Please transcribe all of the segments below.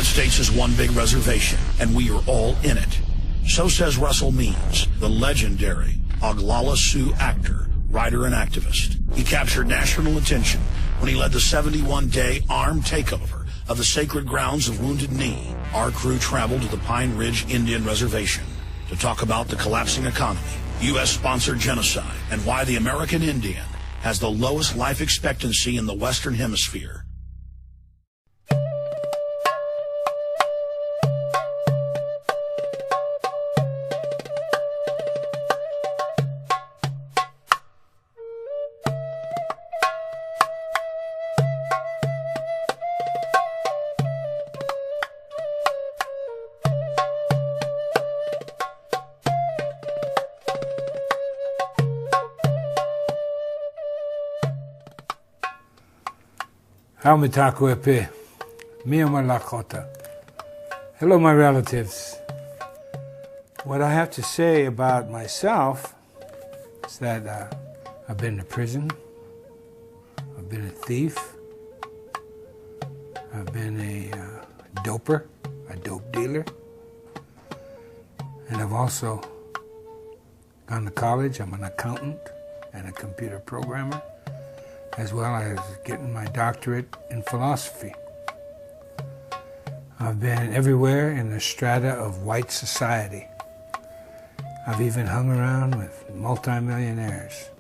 United States is one big reservation, and we are all in it. So says Russell Means, the legendary Oglala Sioux actor, writer, and activist. He captured national attention when he led the 71-day armed takeover of the sacred grounds of Wounded Knee. Our crew traveled to the Pine Ridge Indian Reservation to talk about the collapsing economy, U.S.-sponsored genocide, and why the American Indian has the lowest life expectancy in the Western Hemisphere. Hello, my relatives. What I have to say about myself is that I've been to prison, I've been a thief, I've been a doper, a dope dealer, and I've also gone to college. I'm an accountant and a computer programmer, as well as getting my doctorate in philosophy. I've been everywhere in the strata of white society. I've even hung around with multimillionaires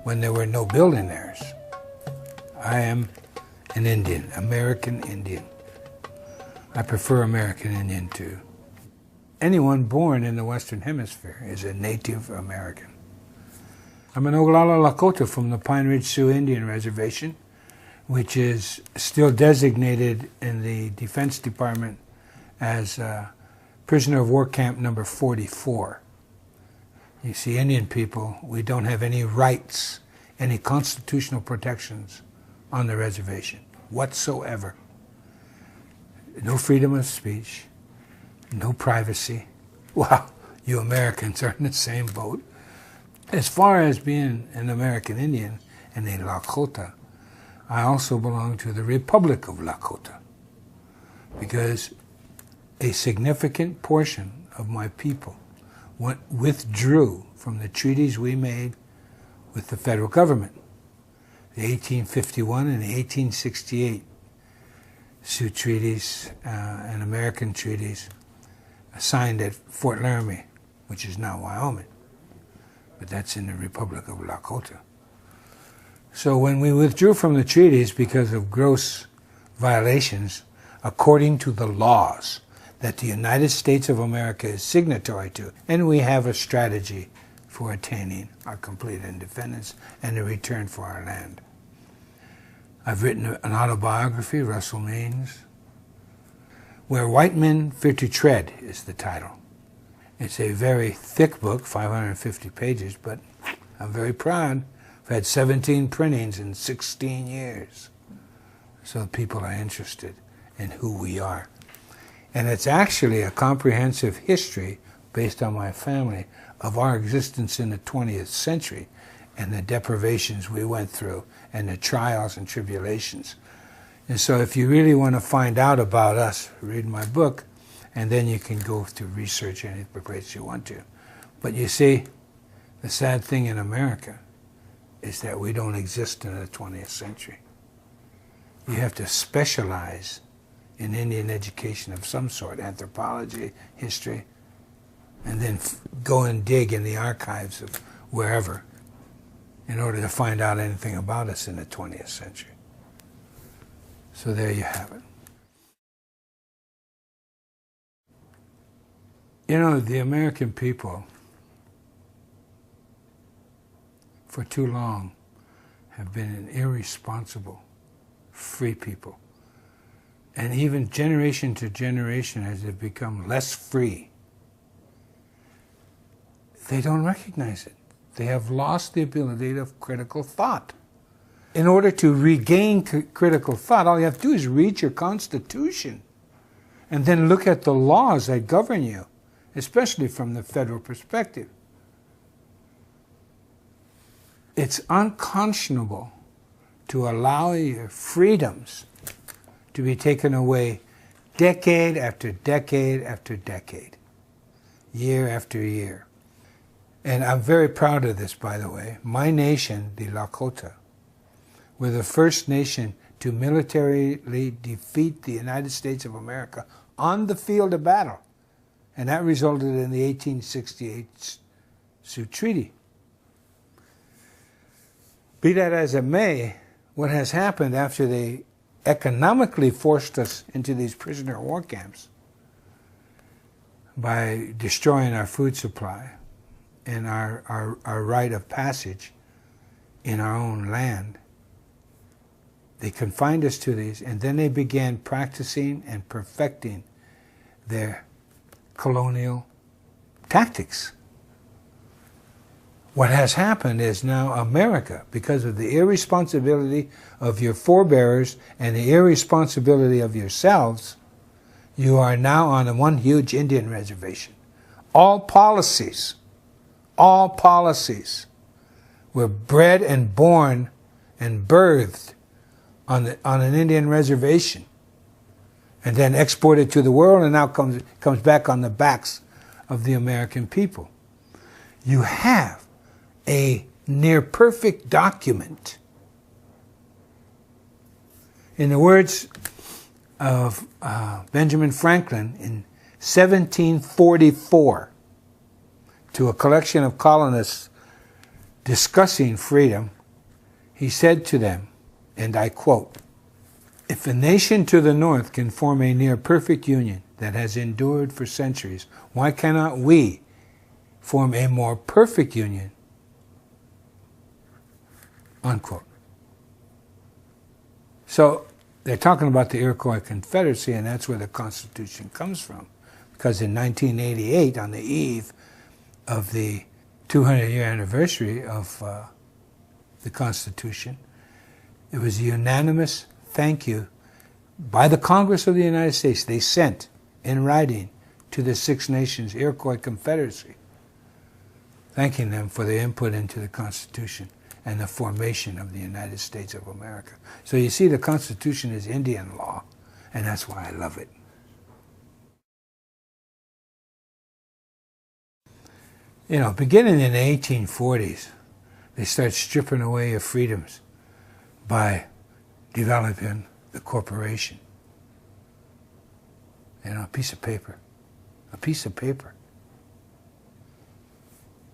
when there were no billionaires. I am an Indian, American Indian. I prefer American Indian to anyone born in the Western Hemisphere is a Native American. I'm an Oglala Lakota from the Pine Ridge Sioux Indian Reservation, which is still designated in the Defense Department as prisoner of war camp number 44. You see, Indian people, we don't have any rights, any constitutional protections on the reservation whatsoever. No freedom of speech, no privacy. Well, you Americans are in the same boat. As far as being an American Indian and a Lakota, I also belong to the Republic of Lakota, because a significant portion of my people withdrew from the treaties we made with the federal government. The 1851 and the 1868 Sioux treaties and American treaties signed at Fort Laramie, which is now Wyoming. But that's in the Republic of Lakota. So when we withdrew from the treaties because of gross violations, according to the laws that the United States of America is signatory to, and we have a strategy for attaining our complete independence and a return for our land. I've written an autobiography, Russell Means, Where White Men Fear to Tread is the title. It's a very thick book, 550 pages, but I'm very proud. I've had 17 printings in 16 years. So people are interested in who we are. And it's actually a comprehensive history based on my family of our existence in the 20th century and the deprivations we went through and the trials and tribulations. And so if you really want to find out about us, read my book, and then you can go to research any place you want to. But you see, the sad thing in America is that we don't exist in the 20th century. You have to specialize in Indian education of some sort, anthropology, history, and then go and dig in the archives of wherever in order to find out anything about us in the 20th century. So there you have it. You know, the American people, for too long, have been an irresponsible, free people. And even generation to generation, as they've become less free, they don't recognize it. They have lost the ability of critical thought. In order to regain critical thought, all you have to do is read your Constitution and then look at the laws that govern you, especially from the federal perspective. It's unconscionable to allow your freedoms to be taken away decade after decade after decade, year after year. And I'm very proud of this, by the way. My nation, the Lakota, were the first nation to militarily defeat the United States of America on the field of battle. And that resulted in the 1868 Sioux Treaty. Be that as it may, what has happened after they economically forced us into these prisoner of war camps by destroying our food supply and our right of passage in our own land, they confined us to these, and then they began practicing and perfecting their colonial tactics. What has happened is now America, because of the irresponsibility of your forebears and the irresponsibility of yourselves, you are now on one huge Indian reservation. All policies were bred and born and birthed on an Indian reservation, and then exported to the world, and now comes back on the backs of the American people. You have a near-perfect document. In the words of Benjamin Franklin in 1744, to a collection of colonists discussing freedom, he said to them, and I quote, "If a nation to the north can form a near-perfect union that has endured for centuries, why cannot we form a more perfect union?" Unquote. So they're talking about the Iroquois Confederacy, and that's where the Constitution comes from. Because in 1988, on the eve of the 200-year anniversary of the Constitution, it was a unanimous thank you by the Congress of the United States. They sent in writing to the Six Nations Iroquois Confederacy, thanking them for their input into the Constitution and the formation of the United States of America. So you see, the Constitution is Indian law, and that's why I love it. You know, beginning in the 1840s, they start stripping away your freedoms by developing the corporation. You know, a piece of paper. A piece of paper.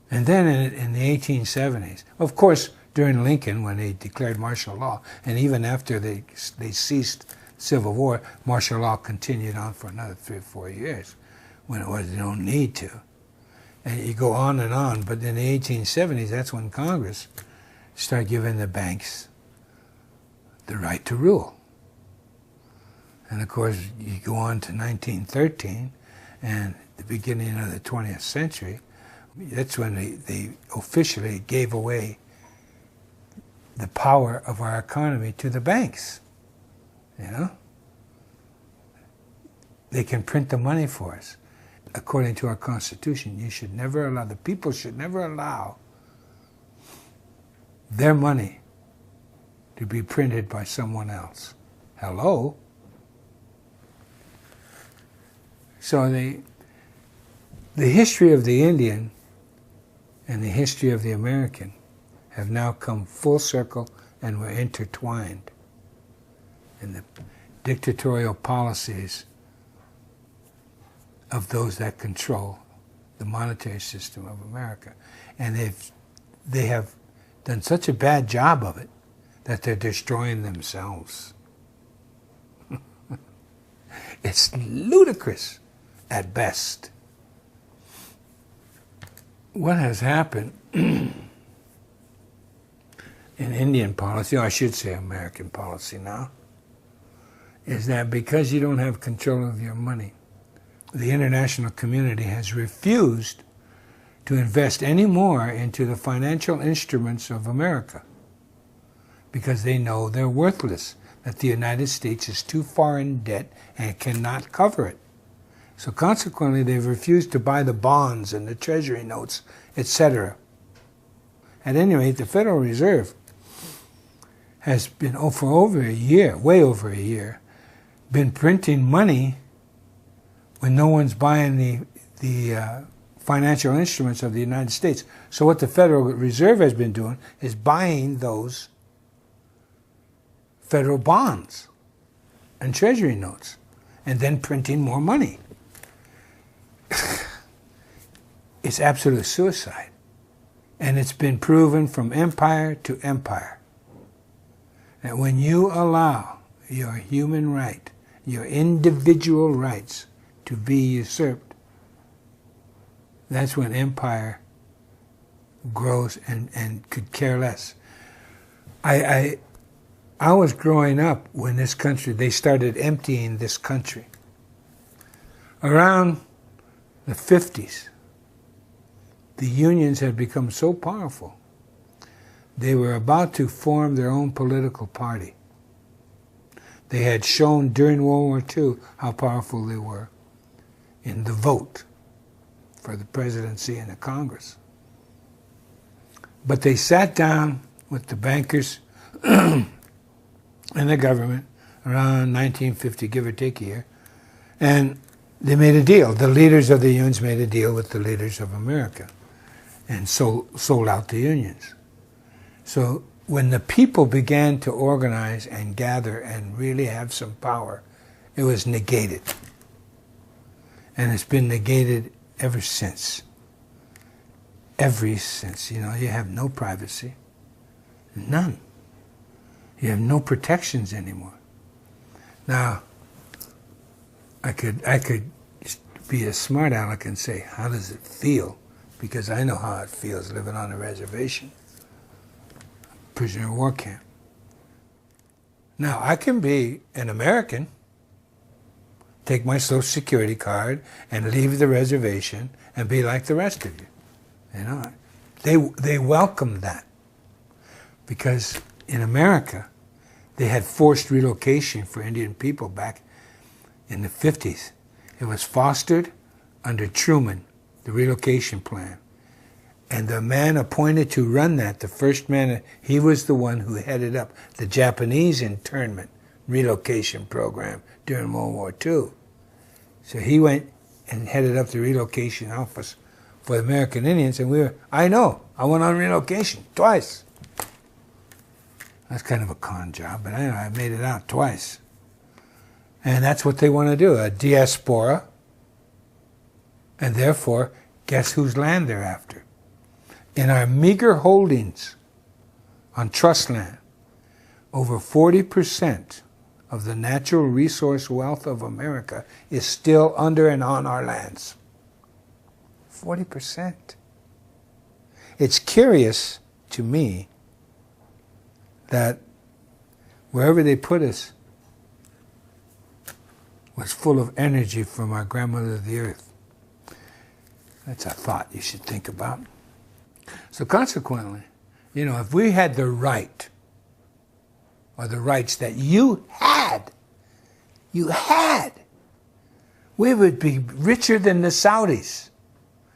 And then in the 1870s, of course, during Lincoln, when they declared martial law, and even after they ceased civil war, martial law continued on for another 3 or 4 years, when it was no need to. And you go on, but in the 1870s, that's when Congress started giving the banks the right to rule. And of course, you go on to 1913, and the beginning of the 20th century, that's when they officially gave away the power of our economy to the banks. You know? They can print the money for us. According to our Constitution, the people should never allow their money to be printed by someone else. Hello? So the history of the Indian and the history of the American have now come full circle, and were intertwined in the dictatorial policies of those that control the monetary system of America. And they have done such a bad job of it that they're destroying themselves. It's ludicrous at best. What has happened in Indian policy, or I should say American policy now, is that because you don't have control of your money, the international community has refused to invest any more into the financial instruments of America, because they know they're worthless, that the United States is too far in debt and cannot cover it. So consequently, they've refused to buy the bonds and the treasury notes, etc. At any rate, the Federal Reserve has been, for over a year, way over a year, been printing money when no one's buying the financial instruments of the United States. So what the Federal Reserve has been doing is buying those federal bonds and treasury notes and then printing more money. It's absolute suicide. And it's been proven from empire to empire that when you allow your human right, your individual rights to be usurped, that's when empire grows and could care less. I was growing up when this country, they started emptying this country. Around the 50s, the unions had become so powerful, they were about to form their own political party. They had shown during World War II how powerful they were in the vote for the presidency and the Congress. But they sat down with the bankers and the government around 1950, give or take a year, and they made a deal. The leaders of the unions made a deal with the leaders of America and sold out the unions. So when the people began to organize and gather and really have some power, it was negated. And it's been negated ever since. Ever since. You know, you have no privacy. None. You have no protections anymore. Now, I could be a smart aleck and say, how does it feel? Because I know how it feels living on a reservation, prisoner of war camp. Now, I can be an American, take my Social Security card, and leave the reservation and be like the rest of you. You know, they welcome that because in America, they had forced relocation for Indian people back in the 50s. It was fostered under Truman, the relocation plan. And the man appointed to run that, the first man, he was the one who headed up the Japanese internment relocation program during World War II. So he went and headed up the relocation office for the American Indians, and I went on relocation twice. That's kind of a con job, but anyway, I made it out twice. And that's what they want to do, a diaspora. And therefore, guess whose land they're after? In our meager holdings on trust land, over 40% of the natural resource wealth of America is still under and on our lands. 40%. It's curious to me that wherever they put us was full of energy from our grandmother the earth. That's a thought you should think about. So consequently, you know, if we had the right, or the rights that you had, we would be richer than the Saudis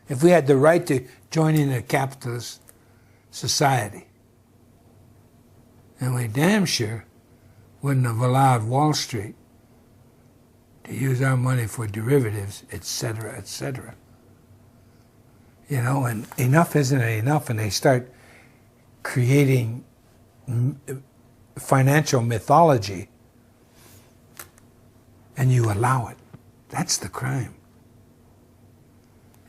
if we had the right to join in a capitalist society. And we damn sure wouldn't have allowed Wall Street to use our money for derivatives, etc., etc. You know, and enough isn't enough, and they start creating financial mythology, and you allow it. That's the crime.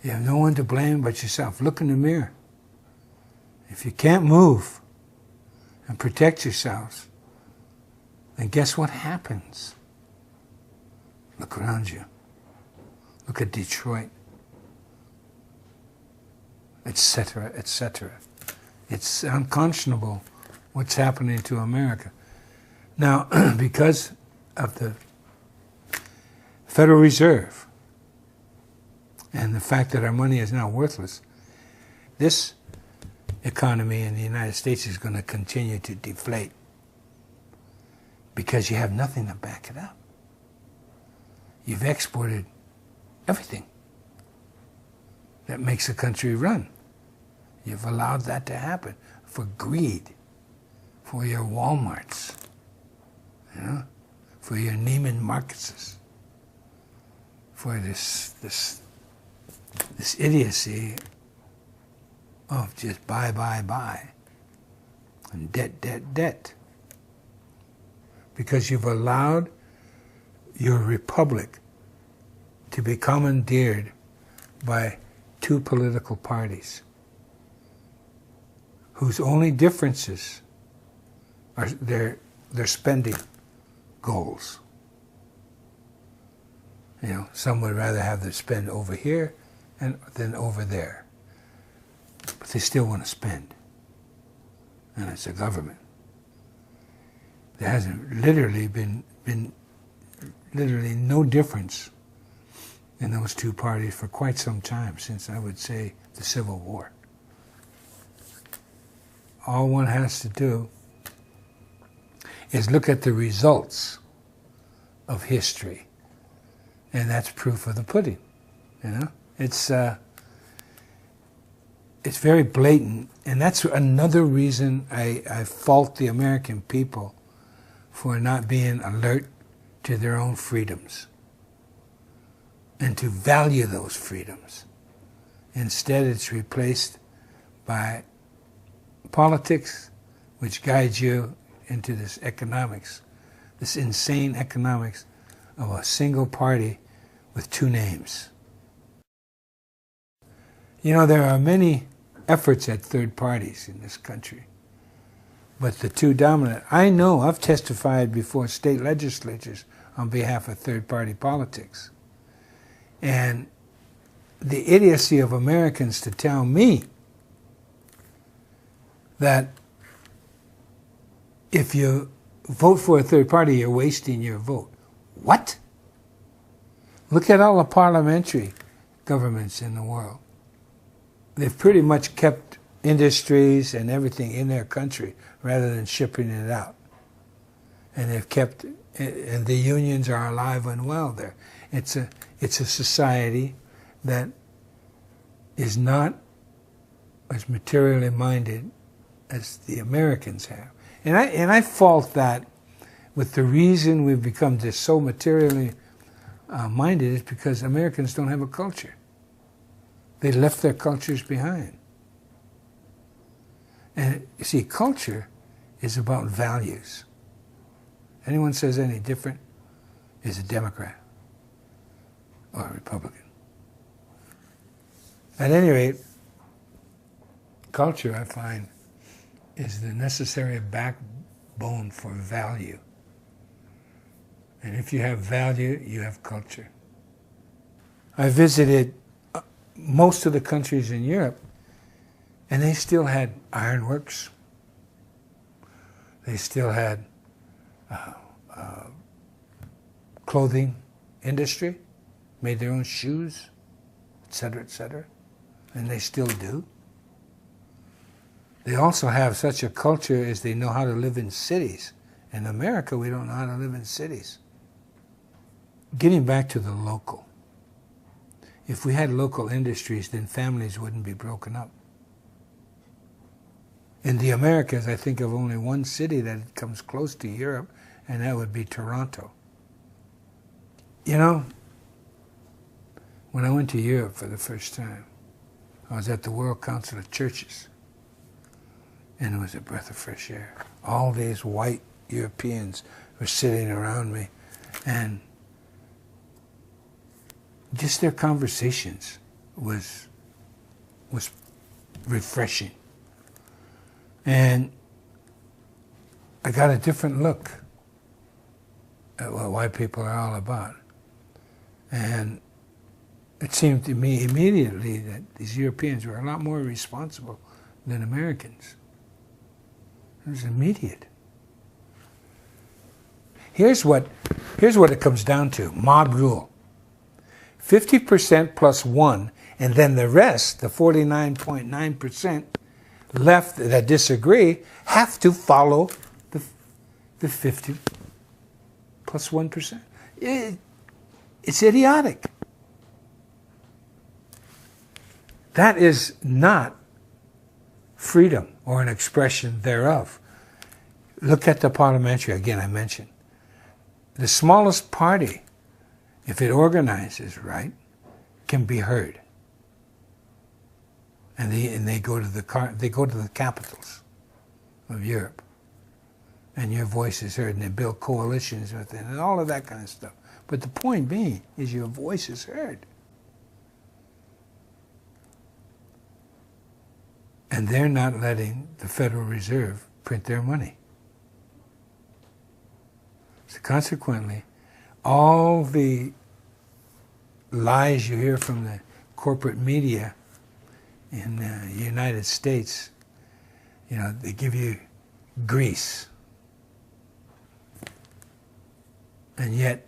You have no one to blame but yourself. Look in the mirror. If you can't move and protect yourselves, then guess what happens? Look around you. Look at Detroit, etc., etc. It's unconscionable what's happening to America. Now, because of the Federal Reserve and the fact that our money is now worthless, this economy in the United States is going to continue to deflate because you have nothing to back it up. You've exported everything that makes a country run. You've allowed that to happen for greed, for your Walmarts, you know, for your Neiman Marcuses, for this idiocy of just buy, and debt. Because you've allowed your republic to be commandeered by two political parties whose only differences are their spending goals. You know, some would rather have them spend over here than over there. But they still want to spend. And it's a government. There hasn't literally been literally no difference in those two parties for quite some time, since I would say the Civil War. All one has to do is look at the results of history, and that's proof of the pudding. You know, it's very blatant, and that's another reason I fault the American people for not being alert to their own freedoms and to value those freedoms. Instead, it's replaced by politics, which guides you into this economics, this insane economics of a single party with two names. You know, there are many efforts at third parties in this country, but the two dominant, I know I've testified before state legislatures on behalf of third party politics. And the idiocy of Americans to tell me that if you vote for a third party, you're wasting your vote. What? Look at all the parliamentary governments in the world. They've pretty much kept industries and everything in their country rather than shipping it out. And they've kept, and the unions are alive and well there. It's a society that is not as materially minded as the Americans have. And I fault that with the reason we've become just so materially minded is because Americans don't have a culture. They left their cultures behind. And you see, culture is about values. Anyone says any different is a Democrat or a Republican. At any rate, culture, I find, is the necessary backbone for value. And if you have value, you have culture. I visited most of the countries in Europe, and they still had ironworks. They still had clothing industry, made their own shoes, etc., etc., and they still do. They also have such a culture as they know how to live in cities. In America, we don't know how to live in cities. Getting back to the local. If we had local industries, then families wouldn't be broken up. In the Americas, I think of only one city that comes close to Europe, and that would be Toronto. You know, when I went to Europe for the first time, I was at the World Council of Churches, and it was a breath of fresh air. All these white Europeans were sitting around me, and just their conversations was refreshing. And I got a different look at what white people are all about. And it seemed to me immediately that these Europeans were a lot more responsible than Americans. It was immediate. Here's what it comes down to, mob rule. 50% plus one, and then the rest, the 49.9% left that disagree, have to follow the 50 plus 1%. It's idiotic. That is not freedom or an expression thereof. Look at the parliamentary, again I mentioned. The smallest party if it organizes right, can be heard. And they go to the capitals of Europe, and your voice is heard, and they build coalitions with it, and all of that kind of stuff. But the point being is your voice is heard. And they're not letting the Federal Reserve print their money. So consequently, all the lies you hear from the corporate media in the United States, you know, they give you Greece. And yet,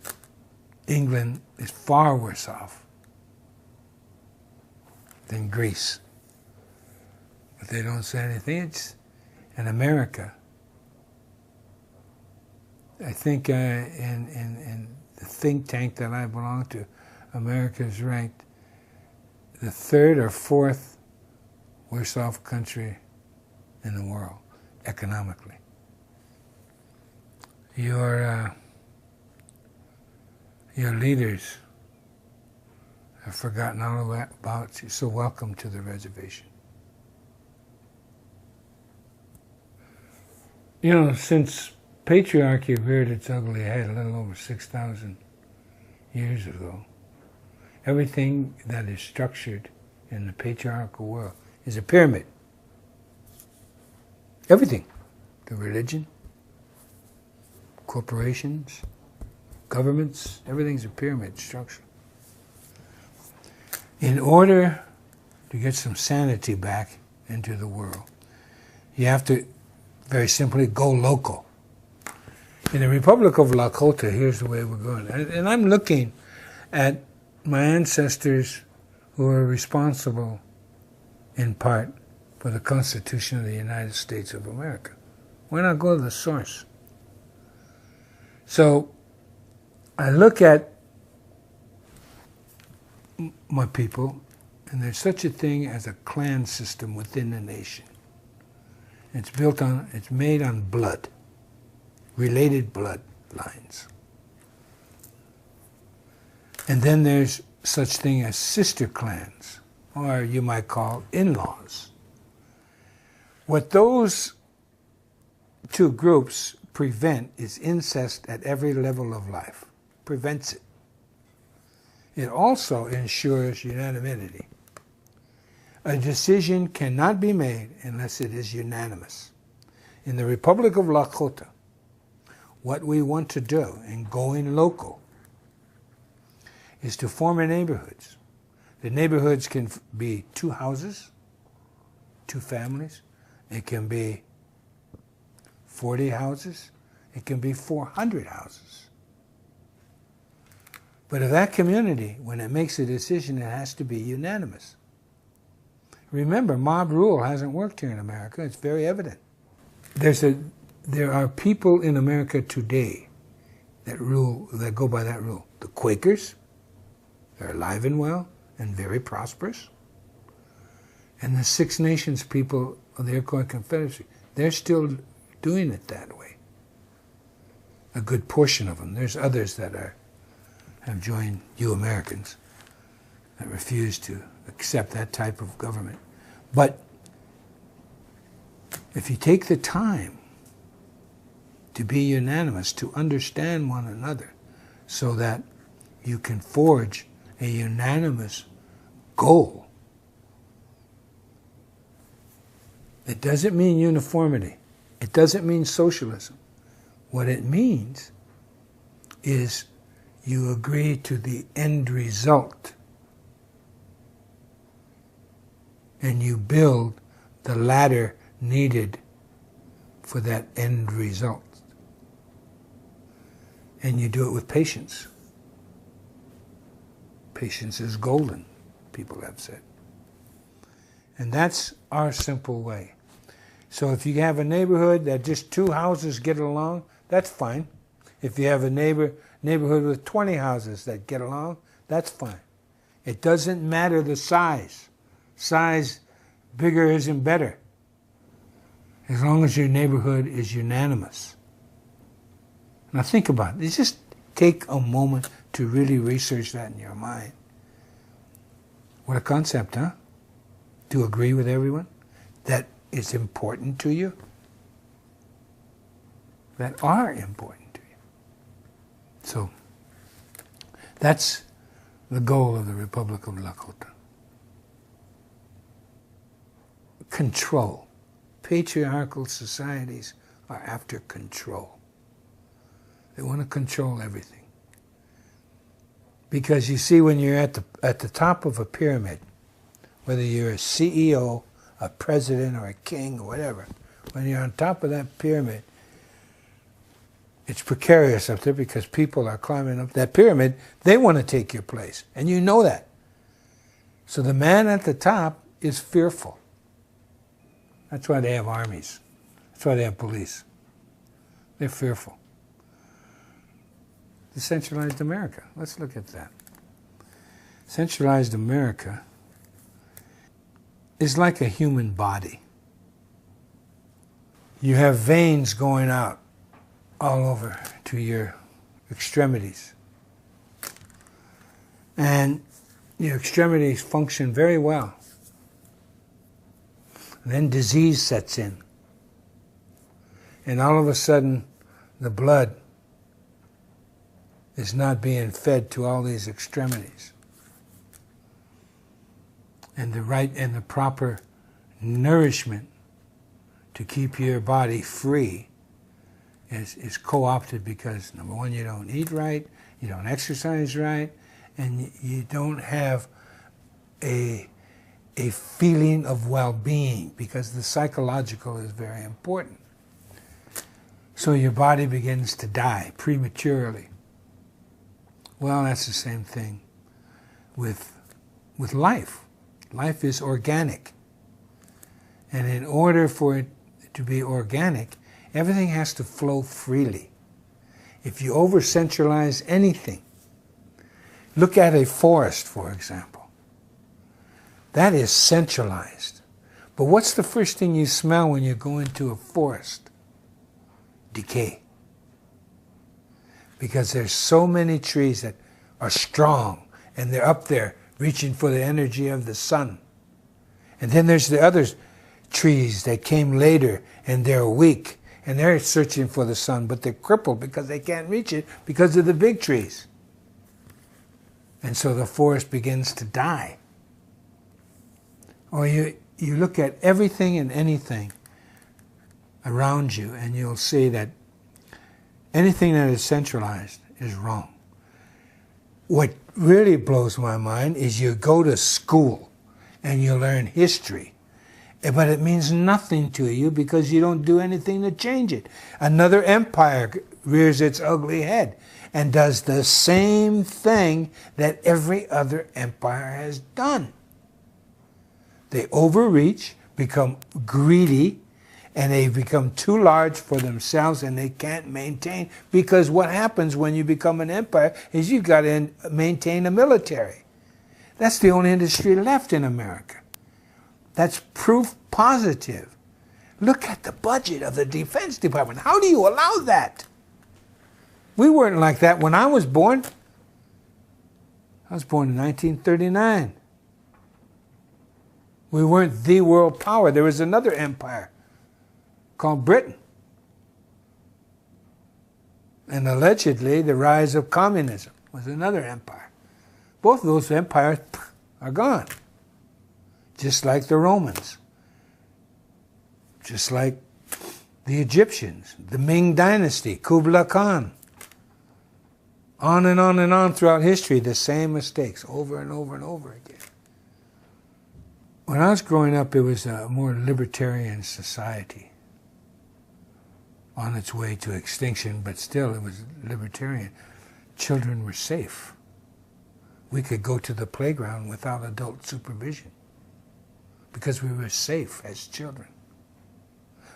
England is far worse off than Greece. But they don't say anything. It's in America. I think in the think tank that I belong to, America is ranked the third or fourth worst off country in the world, economically. Your leaders have forgotten all about you, so welcome to the reservation. You know, since patriarchy reared its ugly head a little over 6,000 years ago, everything that is structured in the patriarchal world is a pyramid. Everything. The religion, corporations, governments, everything's a pyramid structure. In order to get some sanity back into the world, you have to very simply go local. In the Republic of Lakota, here's the way we're going. And I'm looking at my ancestors who are responsible in part for the Constitution of the United States of America. Why not go to the source? So I look at my people, and there's such a thing as a clan system within the nation. It's made on blood, related bloodlines. And then there's such thing as sister clans, or you might call in-laws. What those two groups prevent is incest at every level of life. Prevents it. It also ensures unanimity. A decision cannot be made unless it is unanimous. In the Republic of Lakota, what we want to do in going local is to form neighborhoods. The neighborhoods can be 2 houses, 2 families. It can be 40 houses. It can be 400 houses. But if that community, when it makes a decision, it has to be unanimous. Remember, mob rule hasn't worked here in America. It's very evident. There are people in America today that go by that rule. The Quakers, they're alive and well and very prosperous. And the Six Nations people of the Iroquois Confederacy, they're still doing it that way. A good portion of them. There's others that have joined you Americans that refuse to accept that type of government. But if you take the time to be unanimous, to understand one another, so that you can forge a unanimous goal, it doesn't mean uniformity. It doesn't mean socialism. What it means is you agree to the end result, and you build the ladder needed for that end result. And you do it with patience. Patience is golden, people have said. And that's our simple way. So if you have a neighborhood that just 2 houses get along, that's fine. If you have a neighborhood with 20 houses that get along, that's fine. It doesn't matter the size. Size, bigger isn't better, as long as your neighborhood is unanimous. Now think about it. Just take a moment to really research that in your mind. What a concept, huh? To agree with everyone that is important to you, that are important to you. So, that's the goal of the Republic of Lakota. Control. Patriarchal societies are after control. They want to control everything. Because you see, when you're at the top of a pyramid, whether you're a CEO, a president, or a king, or whatever, when you're on top of that pyramid, it's precarious up there because people are climbing up that pyramid. They want to take your place, and you know that. So the man at the top is fearful. That's why they have armies. That's why they have police. They're fearful. Decentralized America. Let's look at that. Centralized America is like a human body. You have veins going out all over to your extremities. And your extremities function very well. And then disease sets in. And all of a sudden, the blood is not being fed to all these extremities. And the right and the proper nourishment to keep your body free is co-opted because, number one, you don't eat right, you don't exercise right, and you don't have a feeling of well-being, because the psychological is very important. So your body begins to die prematurely. Well, that's the same thing with life. Life is organic. And in order for it to be organic, everything has to flow freely. If you over-centralize anything, look at a forest, for example. That is centralized. But what's the first thing you smell when you go into a forest? Decay. Because there's so many trees that are strong, and they're up there reaching for the energy of the sun. And then there's the other trees that came later, and they're weak, and they're searching for the sun, but they're crippled because they can't reach it because of the big trees. And so the forest begins to die. Or you look at everything and anything around you, and you'll see that anything that is centralized is wrong. What really blows my mind is you go to school and you learn history, but it means nothing to you because you don't do anything to change it. Another empire rears its ugly head and does the same thing that every other empire has done. They overreach, become greedy, and they become too large for themselves, and they can't maintain, because what happens when you become an empire is you've got to maintain a military. That's the only industry left in America. That's proof positive. Look at the budget of the Defense Department. How do you allow that? We weren't like that when I was born. I was born in 1939. We weren't the world power. There was another empire called Britain. And allegedly, the rise of communism was another empire. Both of those empires are gone. Just like the Romans. Just like the Egyptians, the Ming Dynasty, Kublai Khan. On and on and on throughout history, the same mistakes over and over and over again. When I was growing up, it was a more libertarian society on its way to extinction, but still it was libertarian. Children were safe. We could go to the playground without adult supervision because we were safe as children.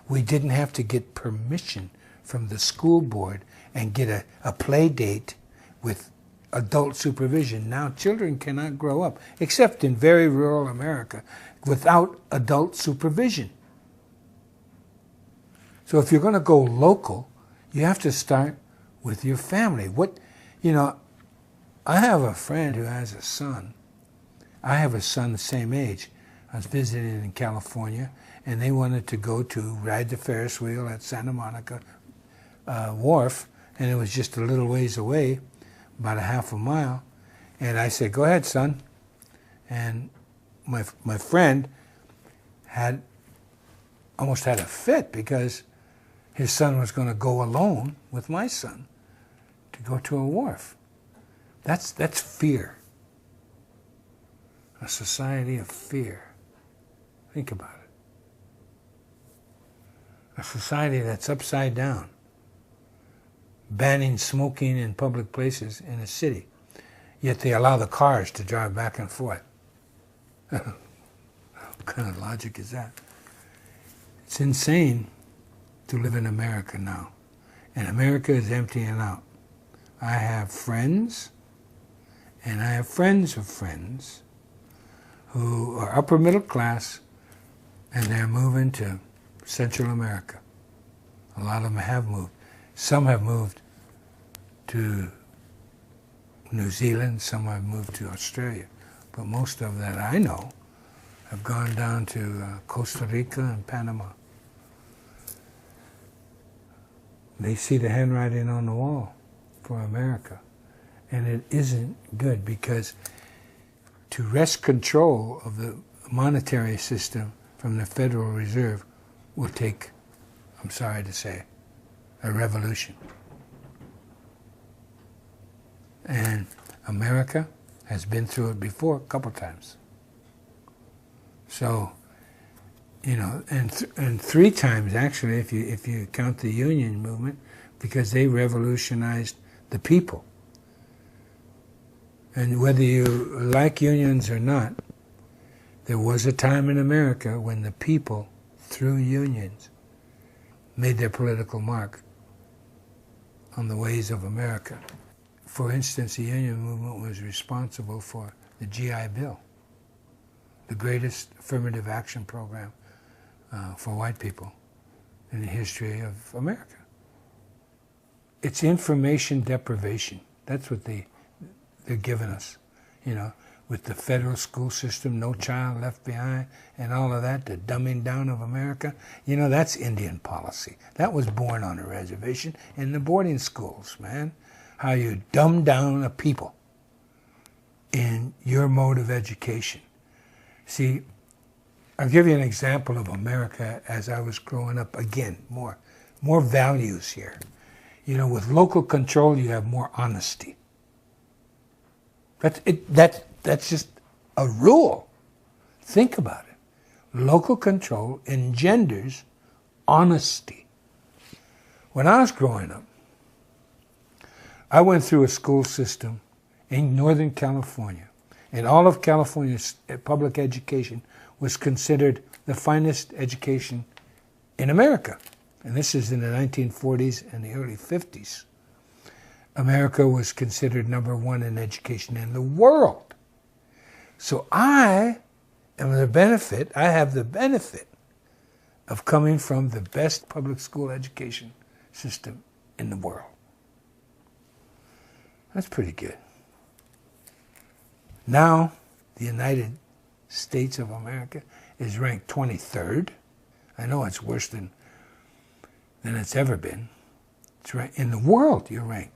We didn't have to get permission from the school board and get a play date with adult supervision. Now children cannot grow up, except in very rural America, without adult supervision. So if you're going to go local, you have to start with your family. I have a friend who has a son. I have a son the same age. I was visiting in California, and they wanted to go to ride the Ferris wheel at Santa Monica Wharf, and it was just a little ways away, about a half a mile. And I said, "Go ahead, son." And my friend almost had a fit because his son was going to go alone with my son to go to a wharf. That's fear. A society of fear. Think about it. A society that's upside down, banning smoking in public places in a city, yet they allow the cars to drive back and forth. What kind of logic is that? It's insane to live in America now. And America is emptying out. I have friends, and I have friends of friends who are upper middle class, and they're moving to Central America. A lot of them have moved. Some have moved to New Zealand, some have moved to Australia. But most of that I know have gone down to Costa Rica and Panama. They see the handwriting on the wall for America. And it isn't good, because to wrest control of the monetary system from the Federal Reserve will take, I'm sorry to say, a revolution. And America has been through it before a couple times. So, and 3 times actually, if you count the union movement, because they revolutionized the people. And whether you like unions or not, there was a time in America when the people, through unions, made their political mark on the ways of America. For instance, the union movement was responsible for the GI Bill, the greatest affirmative action program for white people in the history of America. It's information deprivation. That's what they're giving us, with the federal school system, no child left behind, and all of that, the dumbing down of America. That's Indian policy. That was born on a reservation in the boarding schools, man. How you dumb down a people in your mode of education. See, I'll give you an example of America as I was growing up. Again, more values here. With local control, you have more honesty. That's just a rule. Think about it. Local control engenders honesty. When I was growing up, I went through a school system in Northern California, and all of California's public education was considered the finest education in America. And this is in the 1940s and the early 50s. America was considered #1 in education in the world. So I have the benefit of coming from the best public school education system in the world. That's pretty good. Now, the United States of America is ranked 23rd. I know it's worse than it's ever been. It's ranked, in the world, you're ranked.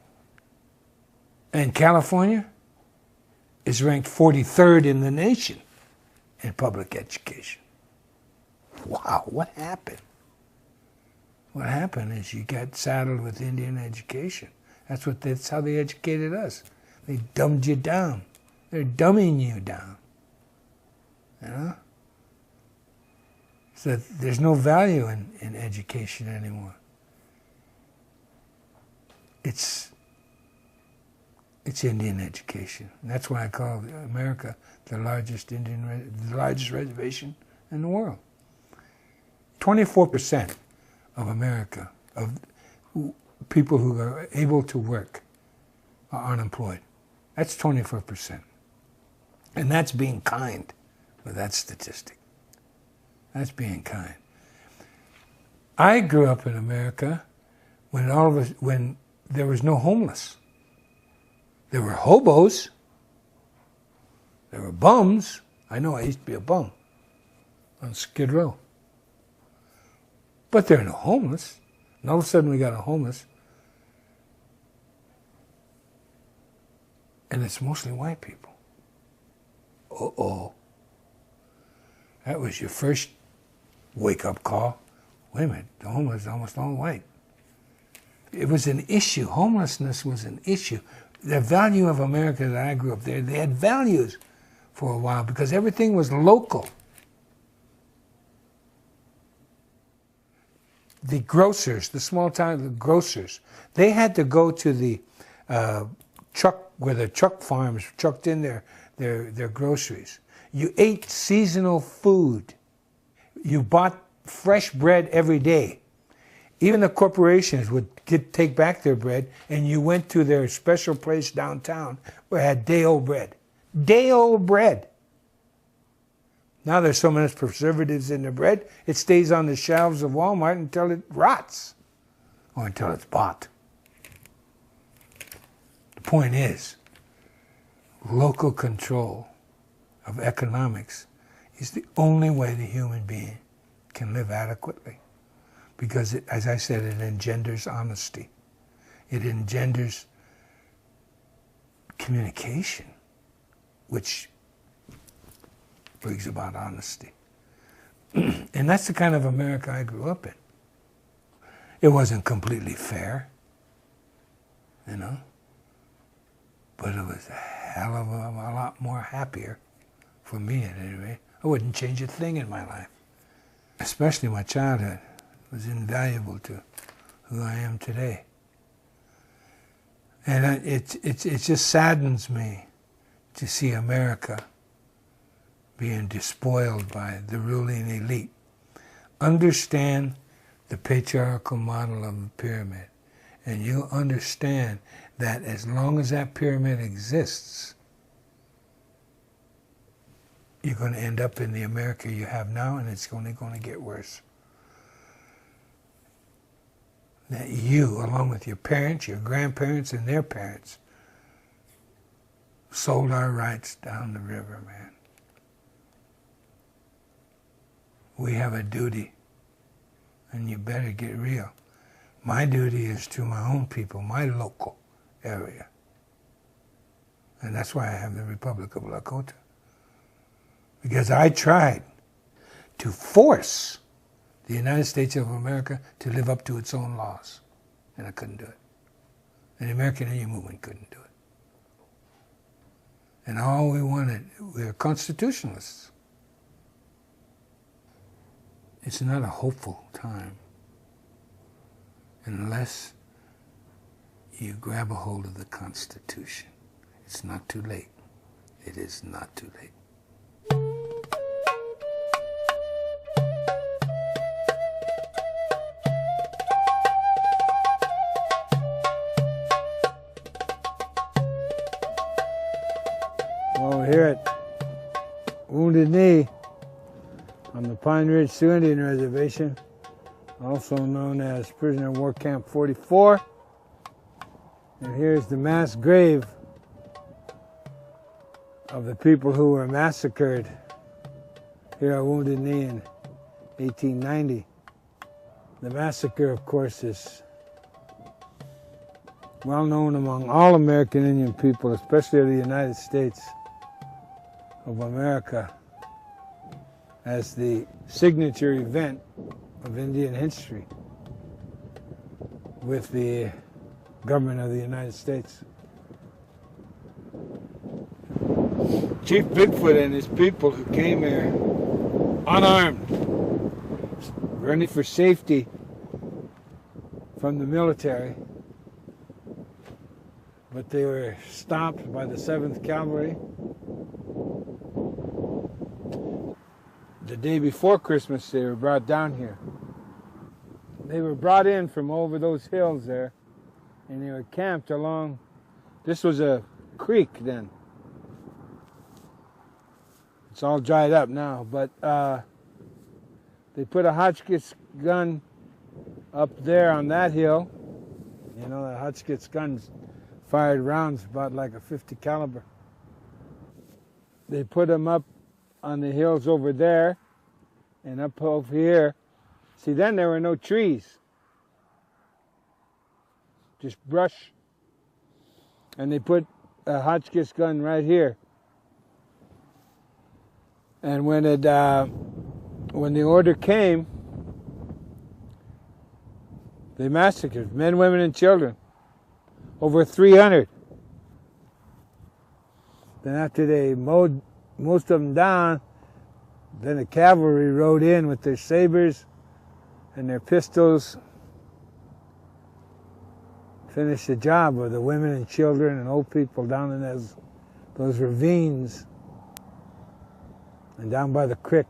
And California is ranked 43rd in the nation in public education. Wow, what happened? What happened is you got saddled with Indian education. That's how they educated us. They dumbed you down. They're dumbing you down. So there's no value in education anymore. It's Indian education. And that's why I call America the largest reservation in the world. 24% of America, of people who are able to work, are unemployed. That's 24%. And that's being kind with that statistic. That's being kind. I grew up in America when there was no homeless. There were hobos. There were bums. I know I used to be a bum on Skid Row. But there are no homeless. And all of a sudden we got a homeless. And it's mostly white people. Uh-oh. That was your first wake-up call. Wait a minute, the homeless is almost all white. It was an issue. Homelessness was an issue. The value of America that I grew up there, they had values for a while because everything was local. The grocers, the small town grocers, they had to go to the truck, where the truck farms trucked in their groceries. You ate seasonal food. You bought fresh bread every day. Even the corporations would take back their bread, and you went to their special place downtown where it had day-old bread. Day-old bread. Now there's so many preservatives in the bread, it stays on the shelves of Walmart until it rots, or until it's bought. The point is, local control of economics is the only way the human being can live adequately. Because, as I said, it engenders honesty. It engenders communication, which brings about honesty. And that's the kind of America I grew up in. It wasn't completely fair, you know, but it was a hell of a lot more happier for me at any rate. I wouldn't change a thing in my life, especially my childhood. It was invaluable to who I am today. And it just saddens me to see America being despoiled by the ruling elite. Understand the patriarchal model of the pyramid, and you'll understand that as long as that pyramid exists, you're going to end up in the America you have now, and it's only going to get worse. That you, along with your parents, your grandparents, and their parents, sold our rights down the river, man. We have a duty, and you better get real. My duty is to my own people, my local area. And that's why I have the Republic of Lakota. Because I tried to force the United States of America to live up to its own laws, and I couldn't do it. And the American Indian movement couldn't do it. And all we wanted, we were constitutionalists. It's not a hopeful time unless you grab a hold of the Constitution. It's not too late. It is not too late. Well, we're here at Wounded Knee on the Pine Ridge Sioux Indian Reservation, also known as Prisoner of War Camp 44. And here's the mass grave of the people who were massacred here at Wounded Knee in 1890. The massacre, of course, is well known among all American Indian people, especially of the United States of America, as the signature event of Indian history with the government of the United States. Chief Bigfoot and his people who came here unarmed, running for safety from the military, but they were stopped by the 7th Cavalry. The day before Christmas, they were brought down here. They were brought in from over those hills there, and they were camped along. This was a creek then. It's all dried up now, but they put a Hotchkiss gun up there on that hill. You know, the Hotchkiss guns fired rounds about like a .50 caliber. They put them up on the hills over there and up over here. See, then there were no trees, just brush. And they put a Hotchkiss gun right here. And when the order came, they massacred men, women, and children. Over 300. Then after they mowed most of them down, then the cavalry rode in with their sabers and their pistols, finished the job of the women and children and old people down in those ravines and down by the creek.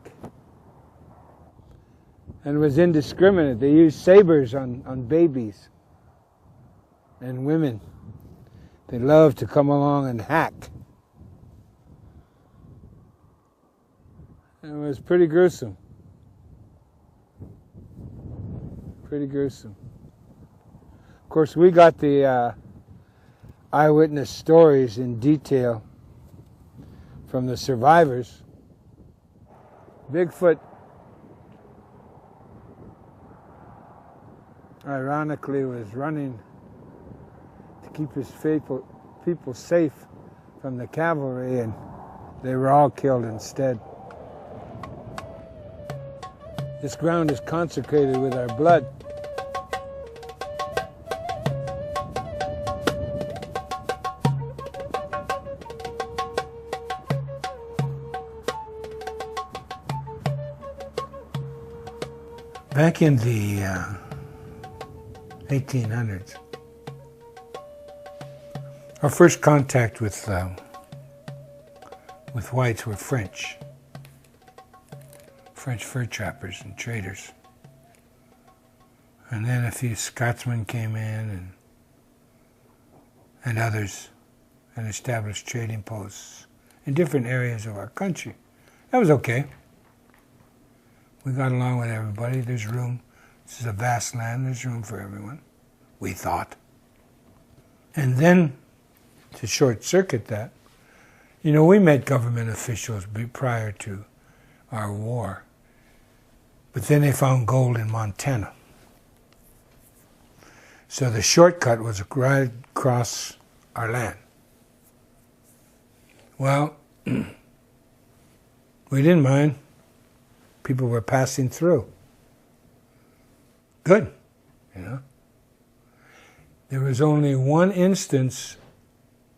And it was indiscriminate. They used sabers on babies and women. They loved to come along and hack. It was pretty gruesome. Pretty gruesome. Of course, we got the eyewitness stories in detail from the survivors. Bigfoot, ironically, was running to keep his people safe from the cavalry, and they were all killed instead. This ground is consecrated with our blood. Back in the 1800s, our first contact with whites were French fur trappers and traders. And then a few Scotsmen came in and others and established trading posts in different areas of our country. That was okay. We got along with everybody. There's room. This is a vast land. There's room for everyone, we thought. And then, to short circuit that, we met government officials prior to our war. But then they found gold in Montana. So the shortcut was right across our land. Well, we didn't mind. People were passing through. Good, There was only one instance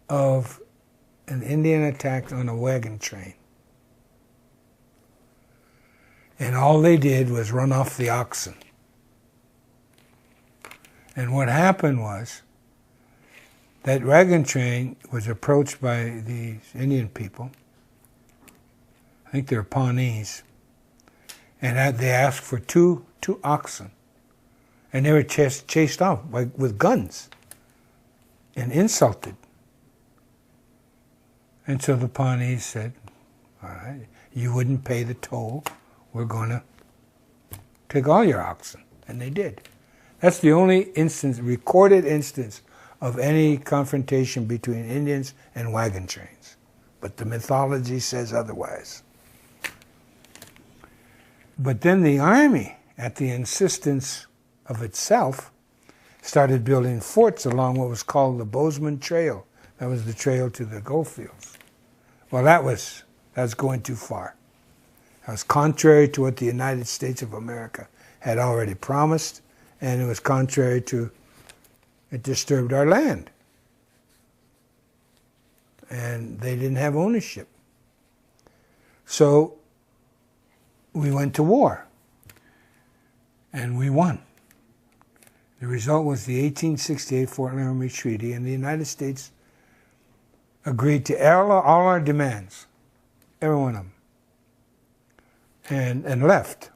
of an Indian attack on a wagon train. And all they did was run off the oxen. And what happened was that wagon train was approached by these Indian people. I think they're Pawnees. And they asked for two oxen. And they were chased off with guns and insulted. And so the Pawnees said, all right, you wouldn't pay the toll. We're going to take all your oxen. And they did. That's the only recorded instance of any confrontation between Indians and wagon trains. But the mythology says otherwise. But then the army, at the insistence of itself, started building forts along what was called the Bozeman Trail. That was the trail to the goldfields. Well, that was going too far. That was contrary to what the United States of America had already promised, and it was contrary to, it disturbed our land. And they didn't have ownership. So we went to war, and we won. The result was the 1868 Fort Laramie Treaty, and the United States agreed to all our demands, every one of them, and left.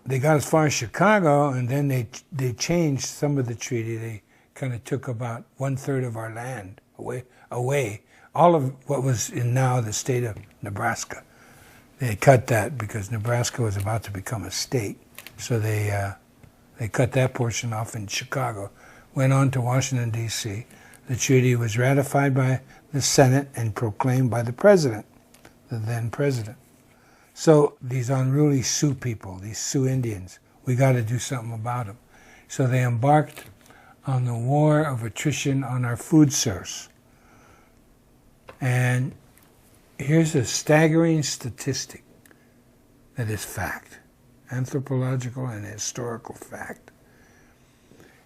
They got as far as Chicago, and then they changed some of the treaty. They kind of took about 1/3 of our land away. All of what was in now the state of Nebraska. They cut that because Nebraska was about to become a state. So they They cut that portion off in Chicago, went on to Washington, D.C. The treaty was ratified by the Senate and proclaimed by the president, the then president. So these unruly Sioux people, these Sioux Indians, we got to do something about them. So they embarked on the war of attrition on our food source. And here's a staggering statistic that is fact, anthropological and historical fact.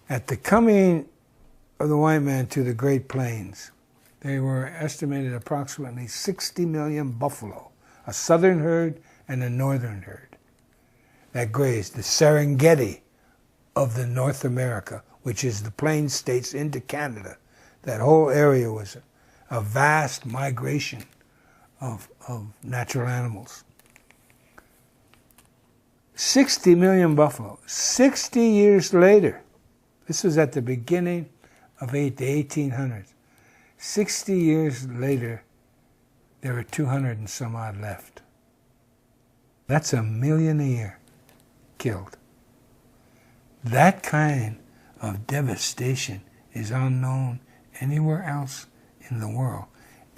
At the coming of the white man to the Great Plains, there were estimated approximately 60 million buffalo, a southern herd and a northern herd, that grazed the Serengeti of the North America, which is the Plains states into Canada. That whole area was a vast migration of natural animals. 60 million buffalo. 60 years later, this was at the beginning of the 1800s. 60 years later, there were 200 and some odd left. That's 1 million a year killed. That kind of devastation is unknown anywhere else in the world.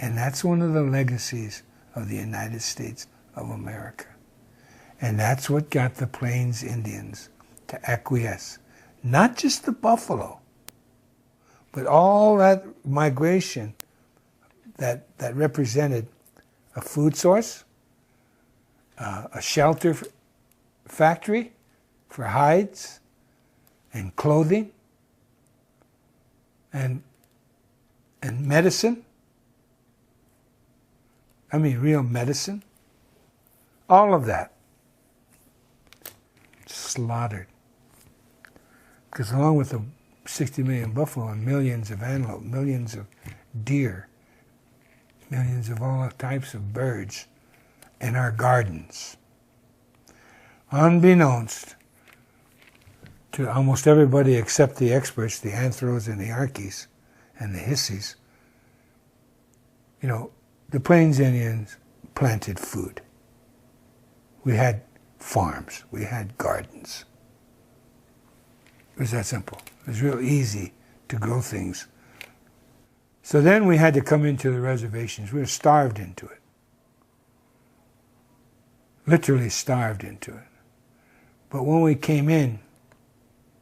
And that's one of the legacies of the United States of America. And that's what got the Plains Indians to acquiesce. Not just the buffalo, but all that migration that represented a food source, a shelter factory for hides and clothing and medicine. I mean, real medicine. All of that slaughtered. Because along with the 60 million buffalo and millions of antelope, millions of deer, millions of all types of birds in our gardens, unbeknownst to almost everybody except the experts, the anthros and the archies and the hissies, you know, the Plains Indians planted food. We had farms. We had gardens. It was that simple. It was real easy to grow things. So then we had to come into the reservations. We were starved into it. Literally starved into it. But when we came in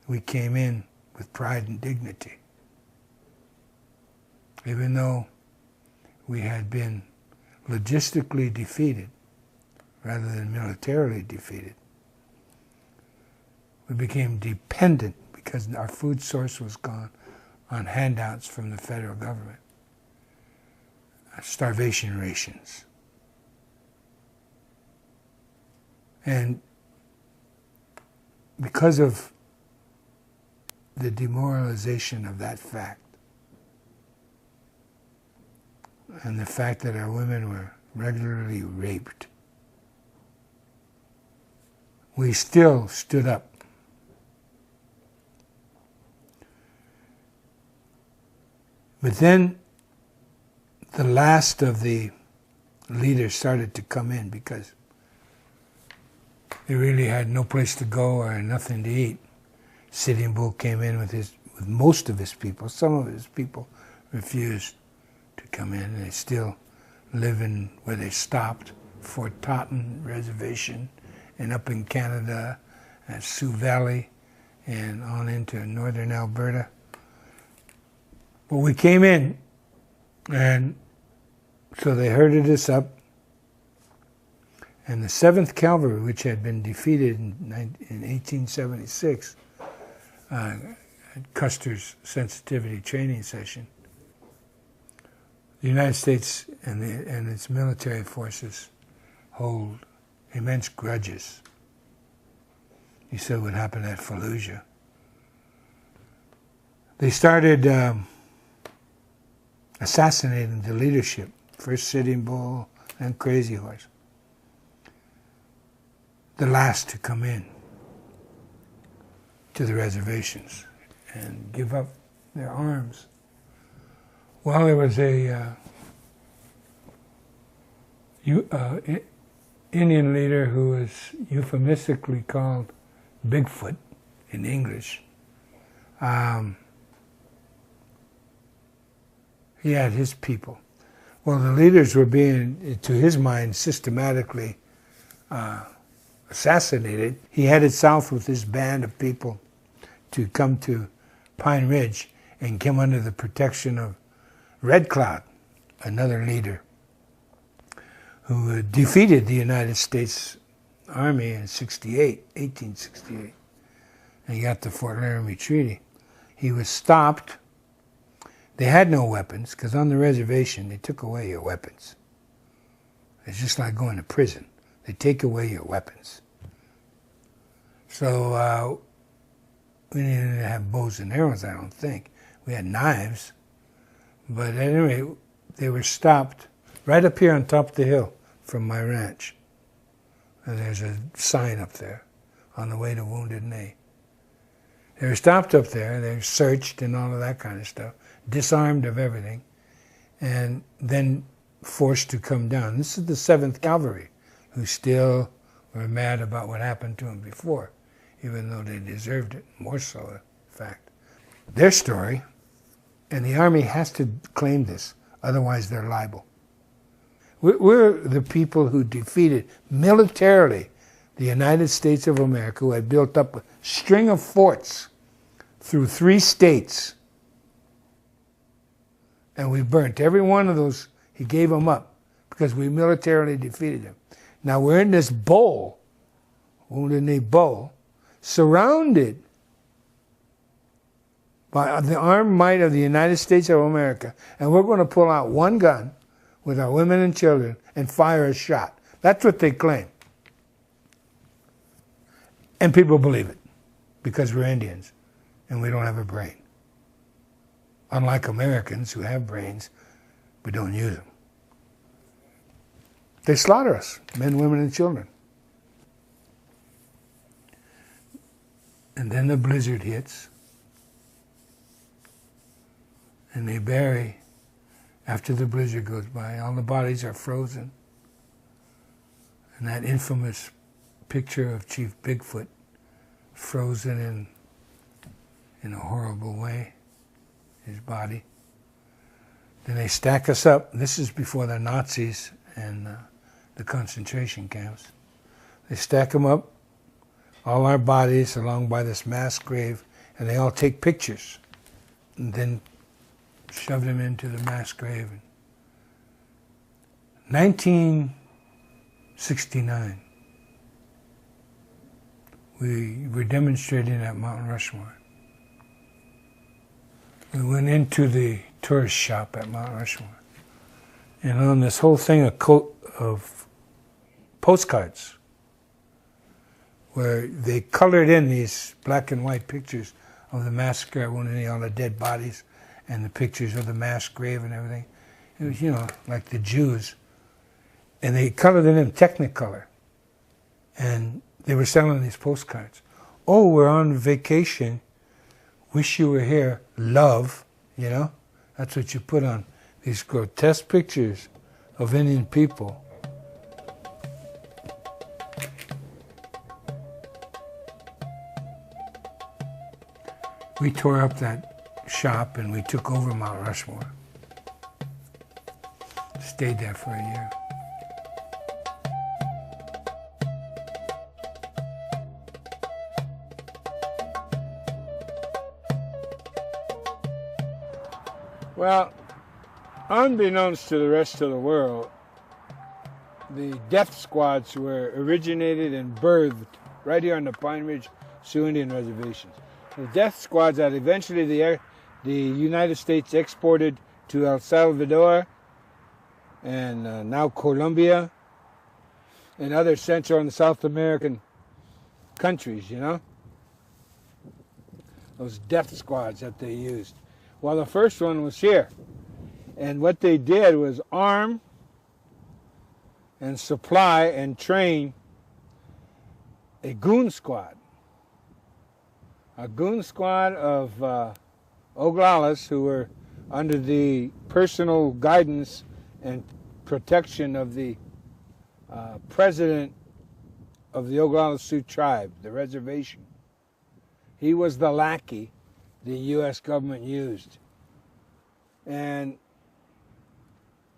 with pride and dignity. Even though we had been logistically defeated rather than militarily defeated. We became dependent because our food source was gone on handouts from the federal government. Starvation rations. And because of the demoralization of that fact, and the fact that our women were regularly raped, we still stood up. But then the last of the leaders started to come in because they really had no place to go or nothing to eat. Sitting Bull came in with most of his people. Some of his people refused to come in. They still live in where they stopped, Fort Totten Reservation, and up in Canada, at Sioux Valley, and on into northern Alberta. But we came in, and so they herded us up, and the 7th Cavalry, which had been defeated in 1876, at Custer's sensitivity training session, the United States and its military forces hold immense grudges. You said what happened at Fallujah. They started assassinating the leadership. First Sitting Bull, then Crazy Horse. The last to come in to the reservations and give up their arms. Well, there was a Indian leader who was euphemistically called Bigfoot in English. He had his people. Well, the leaders were being, to his mind, systematically assassinated. He headed south with his band of people to come to Pine Ridge and come under the protection of Red Cloud, another leader who defeated the United States Army in 1868, and he got the Fort Laramie Treaty. He was stopped. They had no weapons, because on the reservation, they took away your weapons. It's just like going to prison. They take away your weapons. So we didn't have bows and arrows, I don't think. We had knives. But at any rate, they were stopped right up here on top of the hill from my ranch. And there's a sign up there on the way to Wounded Knee. They were stopped up there. They were searched and all of that kind of stuff, disarmed of everything, and then forced to come down. This is the 7th Cavalry, who still were mad about what happened to them before, even though they deserved it, more so, in fact. Their story, and the Army has to claim this, otherwise they're liable. We're the people who defeated militarily the United States of America, who had built up a string of forts through 3 states. And we burnt every one of those. He gave them up because we militarily defeated them. Now we're in this bowl, Wounded Knee Bowl, surrounded by the armed might of the United States of America, and we're going to pull out one gun with our women and children and fire a shot. That's what they claim. And people believe it because we're Indians and we don't have a brain. Unlike Americans who have brains but don't use them. They slaughter us, men, women, and children. And then the blizzard hits, and they bury, after the blizzard goes by, all the bodies are frozen. And that infamous picture of Chief Bigfoot frozen in a horrible way, his body. Then they stack us up. This is before the Nazis and the concentration camps. They stack them up, all our bodies along by this mass grave, and they all take pictures and then shove them into the mass grave. 1969, we were demonstrating at Mount Rushmore. We went into the tourist shop at Mount Rushmore, and on this whole thing of postcards, where they colored in these black and white pictures of the massacre at Wounded Knee, all the dead bodies, and the pictures of the mass grave and everything. It was, like the Jews. And they colored it in Technicolor. And they were selling these postcards. Oh, we're on vacation. Wish you were here. Love, That's what you put on these grotesque pictures of Indian people. We tore up that shop and we took over Mount Rushmore. Stayed there for a year. Well, unbeknownst to the rest of the world, the death squads were originated and birthed right here on the Pine Ridge Sioux Indian reservations. The death squads that eventually the United States exported to El Salvador and now Colombia and other Central and South American countries, Those death squads that they used. Well, the first one was here. And what they did was arm and supply and train a goon squad. A goon squad of Oglalas who were under the personal guidance and protection of the president of the Oglala Sioux tribe, the reservation. He was the lackey the U.S. government used. And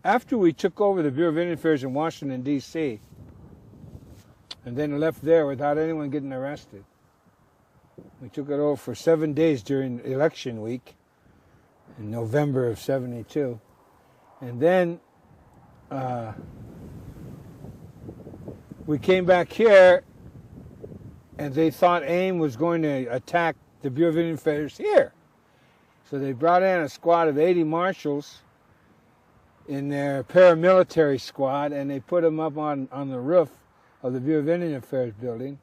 after we took over the Bureau of Indian Affairs in Washington, D.C., and then left there without anyone getting arrested, we took it over for 7 days during election week in November of '72. And then we came back here, and they thought AIM was going to attack the Bureau of Indian Affairs here. So they brought in a squad of 80 marshals in their paramilitary squad, and they put them up on the roof of the Bureau of Indian Affairs building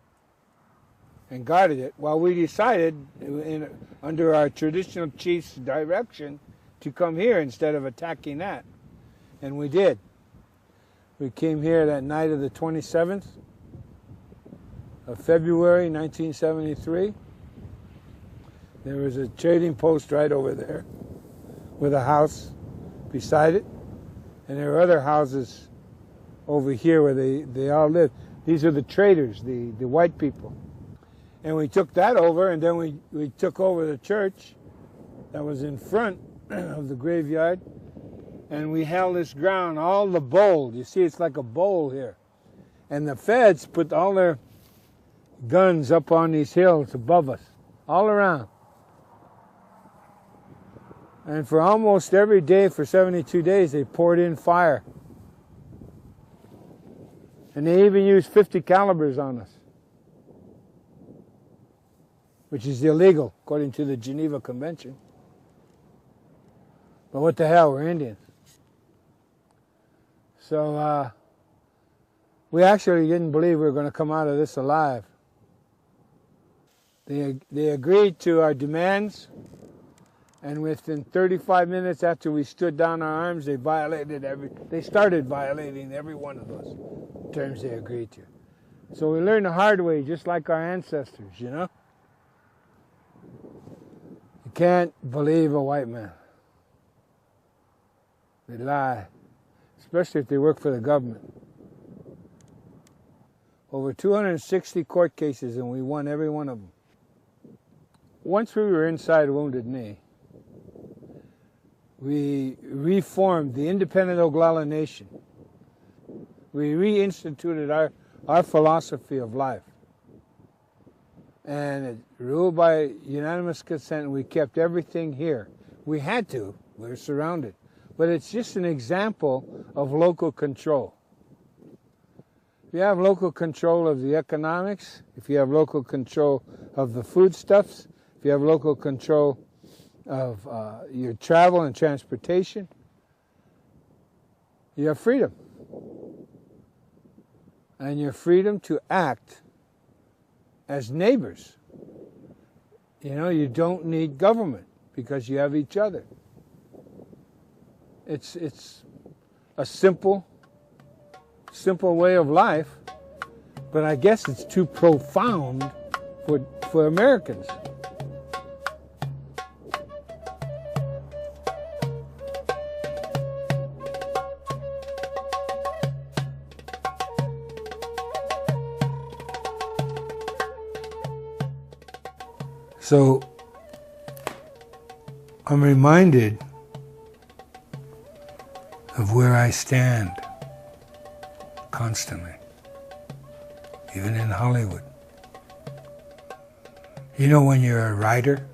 and guarded it, while we decided, under our traditional chief's direction, to come here instead of attacking that. And we did. We came here that night of the 27th of February 1973. There was a trading post right over there with a house beside it. And there were other houses over here where they all lived. These are the traders, the white people. And we took that over, and then we took over the church that was in front of the graveyard. And we held this ground, all the bowl. You see, it's like a bowl here. And the feds put all their guns up on these hills above us, all around. And for almost every day, for 72 days, they poured in fire. And they even used 50 calibers on us, which is illegal, according to the Geneva Convention. But what the hell, we're Indians. So we actually didn't believe we were going to come out of this alive. They agreed to our demands, and within 35 minutes after we stood down our arms, they started violating every one of those terms they agreed to. So we learned the hard way, just like our ancestors, you know? You can't believe a white man. They lie, especially if they work for the government. Over 260 court cases, and we won every one of them. Once we were inside Wounded Knee, we reformed the independent Oglala Nation. We reinstituted our philosophy of life. And it ruled by unanimous consent, and we kept everything here. We had to. We were surrounded. But it's just an example of local control. If you have local control of the economics, if you have local control of the foodstuffs, if you have local control of your travel and transportation, you have freedom. And your freedom to act as neighbors. You know, you don't need government because you have each other. It's a simple way of life, but I guess it's too profound for Americans. So I'm reminded of where I stand constantly, even in Hollywood. You know, when you're a writer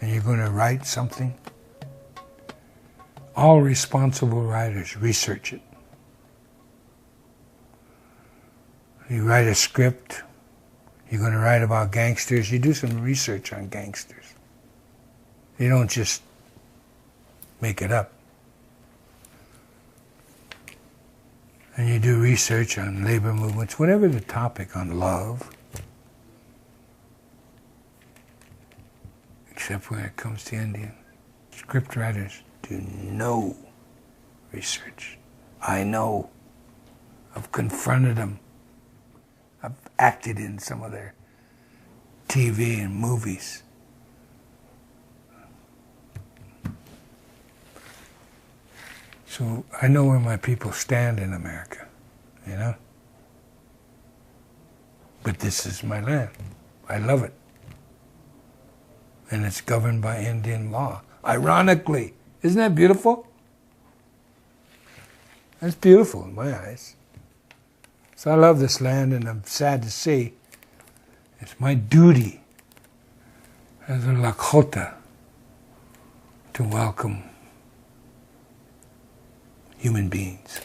and you're going to write something, all responsible writers research it. You write a script, you're going to write about gangsters, you do some research on gangsters. You don't just make it up. And you do research on labor movements, whatever the topic, on love. Except when it comes to Indian. Script writers do no research. I know. I've confronted them. I've acted in some of their TV and movies. So I know where my people stand in America, you know? But this is my land. I love it. and it's governed by Indian law. Ironically, isn't that beautiful? That's beautiful in my eyes. So I love this land, and I'm sad to see it's my duty as a Lakota to welcome human beings.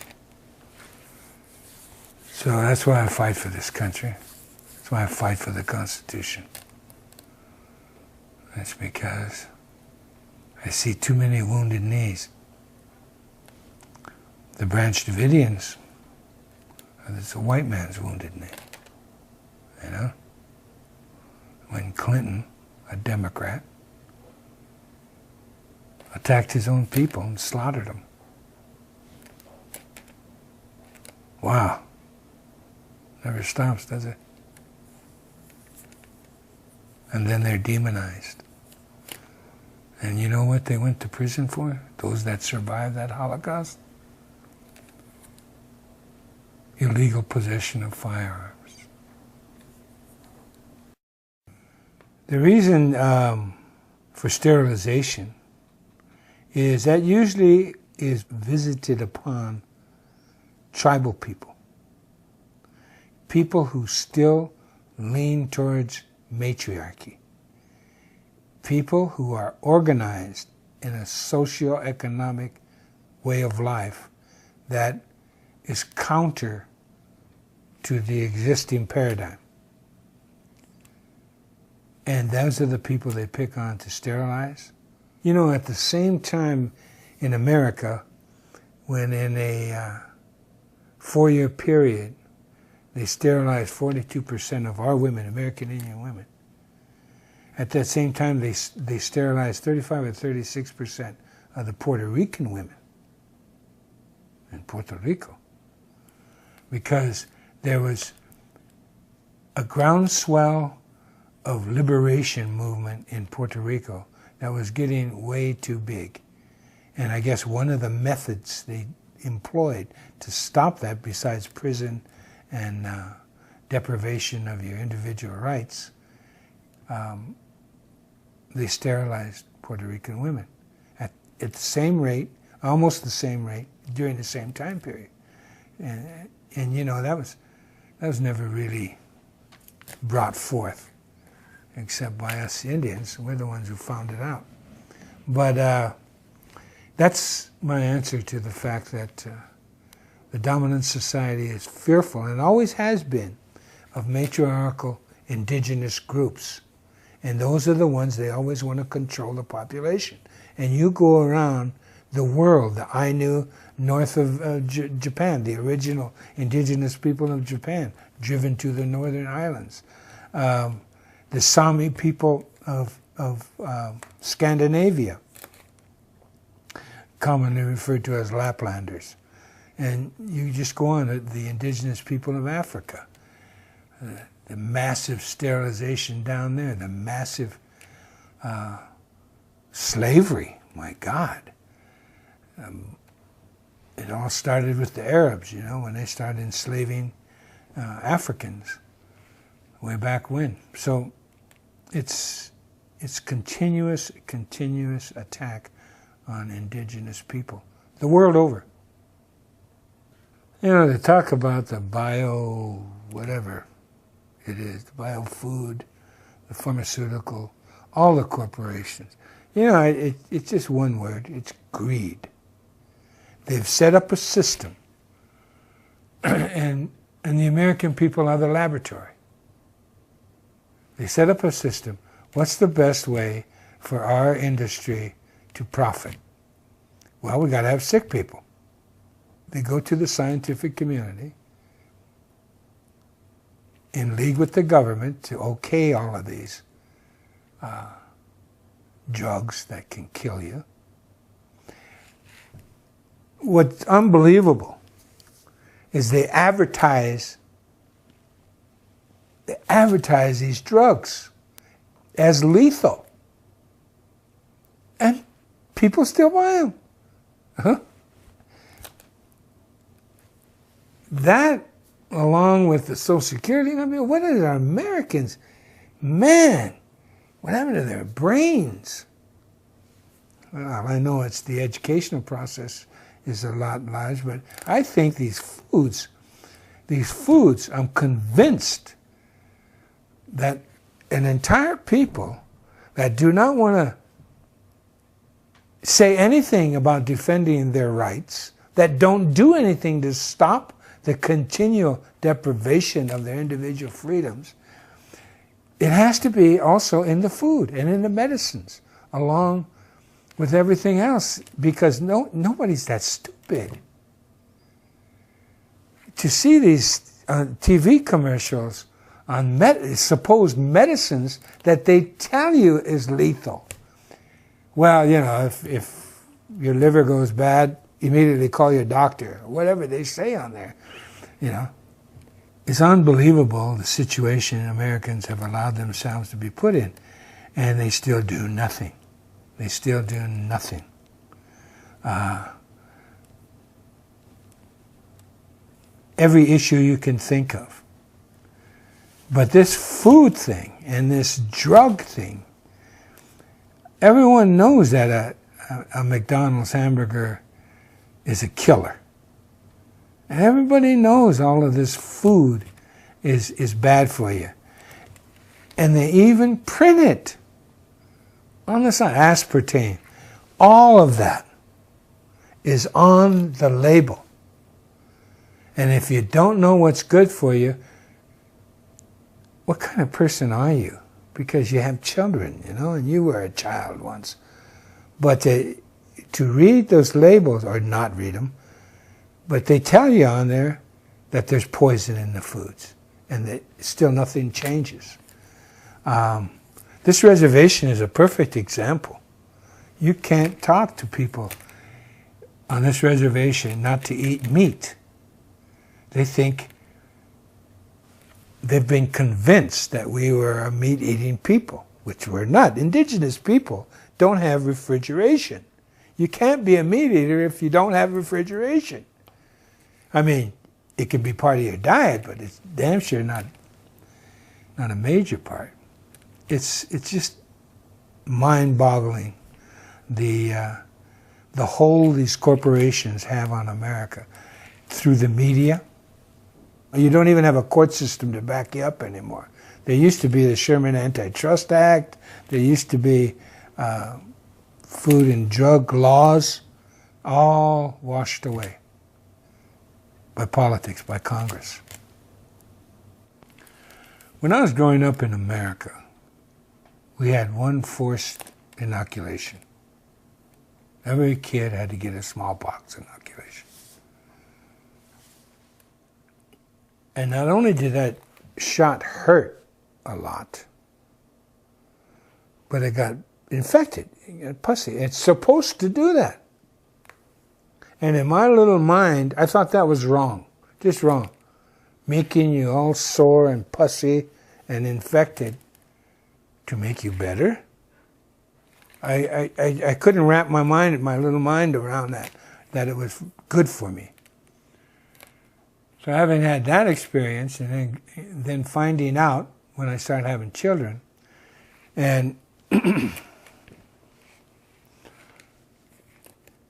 So that's why I fight for this country. That's why I fight for the Constitution. That's because I see too many wounded knees. The Branch Davidians, it's a white man's wounded knee. You know? When Clinton, a Democrat, attacked his own people and slaughtered them. Wow. Never stops, does it? And then they're demonized. And you know what they went to prison for? Those that survived that Holocaust? Illegal possession of firearms. The reason for sterilization is that usually is visited upon tribal people. People who still lean towards matriarchy. People who are organized in a socio-economic way of life that is counter to the existing paradigm. And those are the people they pick on to sterilize. You know, at the same time in America, when in a 4-year period, they sterilized 42% of our women, American Indian women. At that same time, they sterilized 35 or 36% of the Puerto Rican women in Puerto Rico. Because there was a groundswell of liberation movement in Puerto Rico that was getting way too big. And I guess one of the methods they employed to stop that, besides prison and deprivation of your individual rights, they sterilized Puerto Rican women at the same rate, almost the same rate, during the same time period. And you know, that was never really brought forth, except by us Indians. We're the ones who found it out. But that's my answer to the fact that the dominant society is fearful, and always has been, of matriarchal indigenous groups. And those are the ones they always want to control the population. And you go around the world, the Ainu north of Japan, the original indigenous people of Japan, driven to the northern islands. The Sami people of Scandinavia, commonly referred to as Laplanders. And you just go on, the indigenous people of Africa, the massive sterilization down there, the massive slavery, my God. It all started with the Arabs, you know, when they started enslaving Africans way back when. So it's continuous attack on indigenous people the world over. You know, they talk about the bio whatever it is, the bio food, the pharmaceutical, all the corporations. You know, it's just one word, it's greed. They've set up a system, and the American people are the laboratory. They set up a system. What's the best way for our industry to profit? Well, we got to have sick people. They go to the scientific community in league with the government to okay all of these drugs that can kill you. What's unbelievable is they advertise these drugs as lethal, and people still buy them. Huh? That, along with the Social Security, I mean, what are our Americans? Man, What happened to their brains? Well, I know it's the educational process is a lot large, but I think these foods, I'm convinced that an entire people that do not want to say anything about defending their rights, that don't do anything to stop the continual deprivation of their individual freedoms, it has to be also in the food and in the medicines, along with everything else, because nobody's that stupid. To see these TV commercials on supposed medicines that they tell you is lethal. Well, you know, if your liver goes bad, immediately call your doctor, whatever they say on there, you know. It's unbelievable the situation Americans have allowed themselves to be put in, and they still do nothing. They still do nothing. Every issue you can think of. But this food thing and this drug thing, everyone knows that a McDonald's hamburger is a killer. And everybody knows all of this food is bad for you. And they even print it on the side, aspartame. All of that is on the label. And if you don't know what's good for you, what kind of person are you? Because you have children, you know, and you were a child once. But to read those labels, or not read them, but they tell you on there that there's poison in the foods, and that still nothing changes. This reservation is a perfect example. You can't talk to people on this reservation not to eat meat. They think, they've been convinced that we were a meat-eating people, which we're not. Indigenous people don't have refrigeration. You can't be a meat eater if you don't have refrigeration. I mean, it can be part of your diet, but it's damn sure not a major part. It's just mind-boggling the hold these corporations have on America through the media. You don't even have a court system to back you up anymore. There used to be the Sherman Antitrust Act. There used to be food and drug laws, all washed away by politics, by Congress. When I was growing up in America, we had one forced inoculation. Every kid had to get a smallpox inoculation. And not only did that shot hurt a lot, but it got infected. It got pussy. It's supposed to do that. And in my little mind, I thought that was wrong. Just wrong. Making you all sore and pussy and infected to make you better. I couldn't wrap my little mind around that it was good for me. So having had that experience, and then finding out when I started having children, and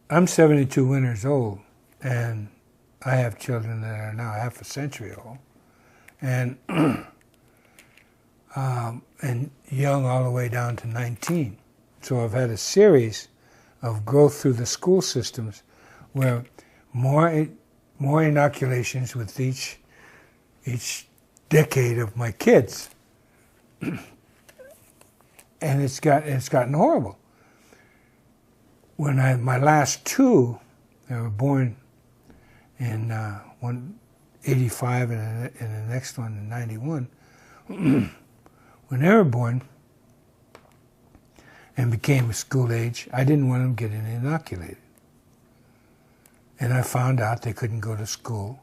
I'm 72 winters old, and I have children that are now half a century old, and and young all the way down to 19. So I've had a series of growth through the school systems where more inoculations with each decade of my kids, and it's gotten horrible. When my last two, they were born in 85 and the next one in 91. When they were born and became school age, I didn't want them getting inoculated. And I found out they couldn't go to school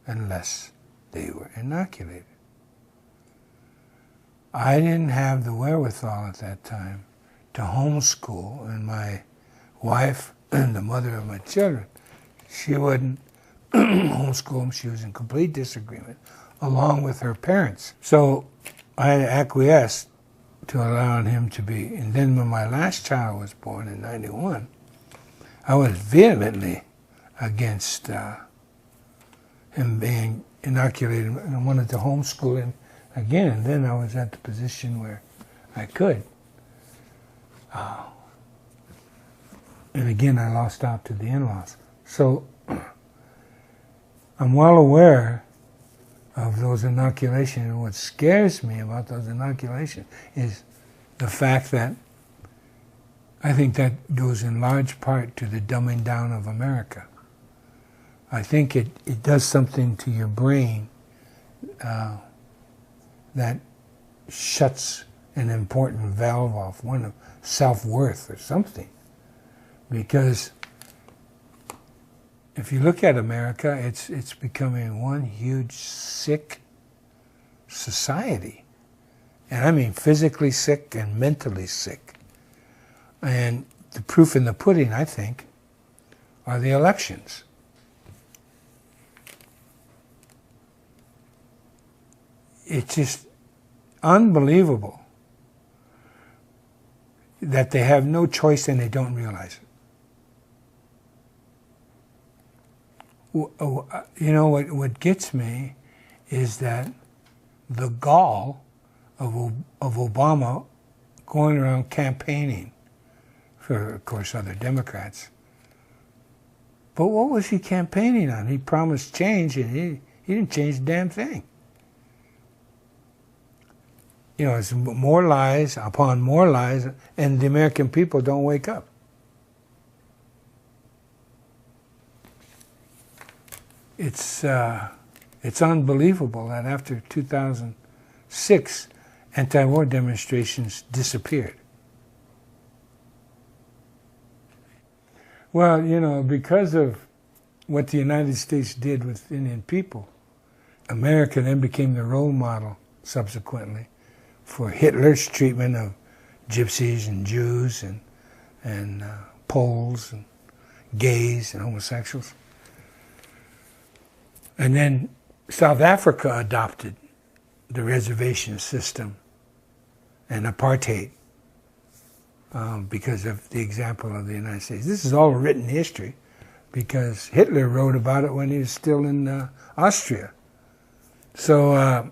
unless they were inoculated. I didn't have the wherewithal at that time to homeschool, and my wife and the mother of my children, she wouldn't homeschool them. She was in complete disagreement, along with her parents. So I acquiesced to allowing him to be. And then when my last child was born in '91, I was vehemently against him being inoculated, and I wanted to homeschool him again. And then I was at the position where I could. And again, I lost out to the in-laws. So I'm well aware of those inoculations, and what scares me about those inoculations is the fact that I think that goes in large part to the dumbing down of America. I think it does something to your brain that shuts an important valve off, one of self-worth or something. Because if you look at America, it's becoming one huge sick society. And I mean physically sick and mentally sick. And the proof in the pudding, I think, are the elections. It's just unbelievable that they have no choice and they don't realize it. You know, what gets me is that the gall of Obama going around campaigning for, of course, other Democrats. But what was he campaigning on? He promised change, and he didn't change a damn thing. You know, it's more lies upon more lies, and the American people don't wake up. It's unbelievable that after 2006, anti-war demonstrations disappeared. Well, you know, because of what the United States did with Indian people, America then became the role model subsequently for Hitler's treatment of gypsies and Jews and Poles and gays and homosexuals. And then South Africa adopted the reservation system and apartheid because of the example of the United States. This is all written history because Hitler wrote about it when he was still in Austria. So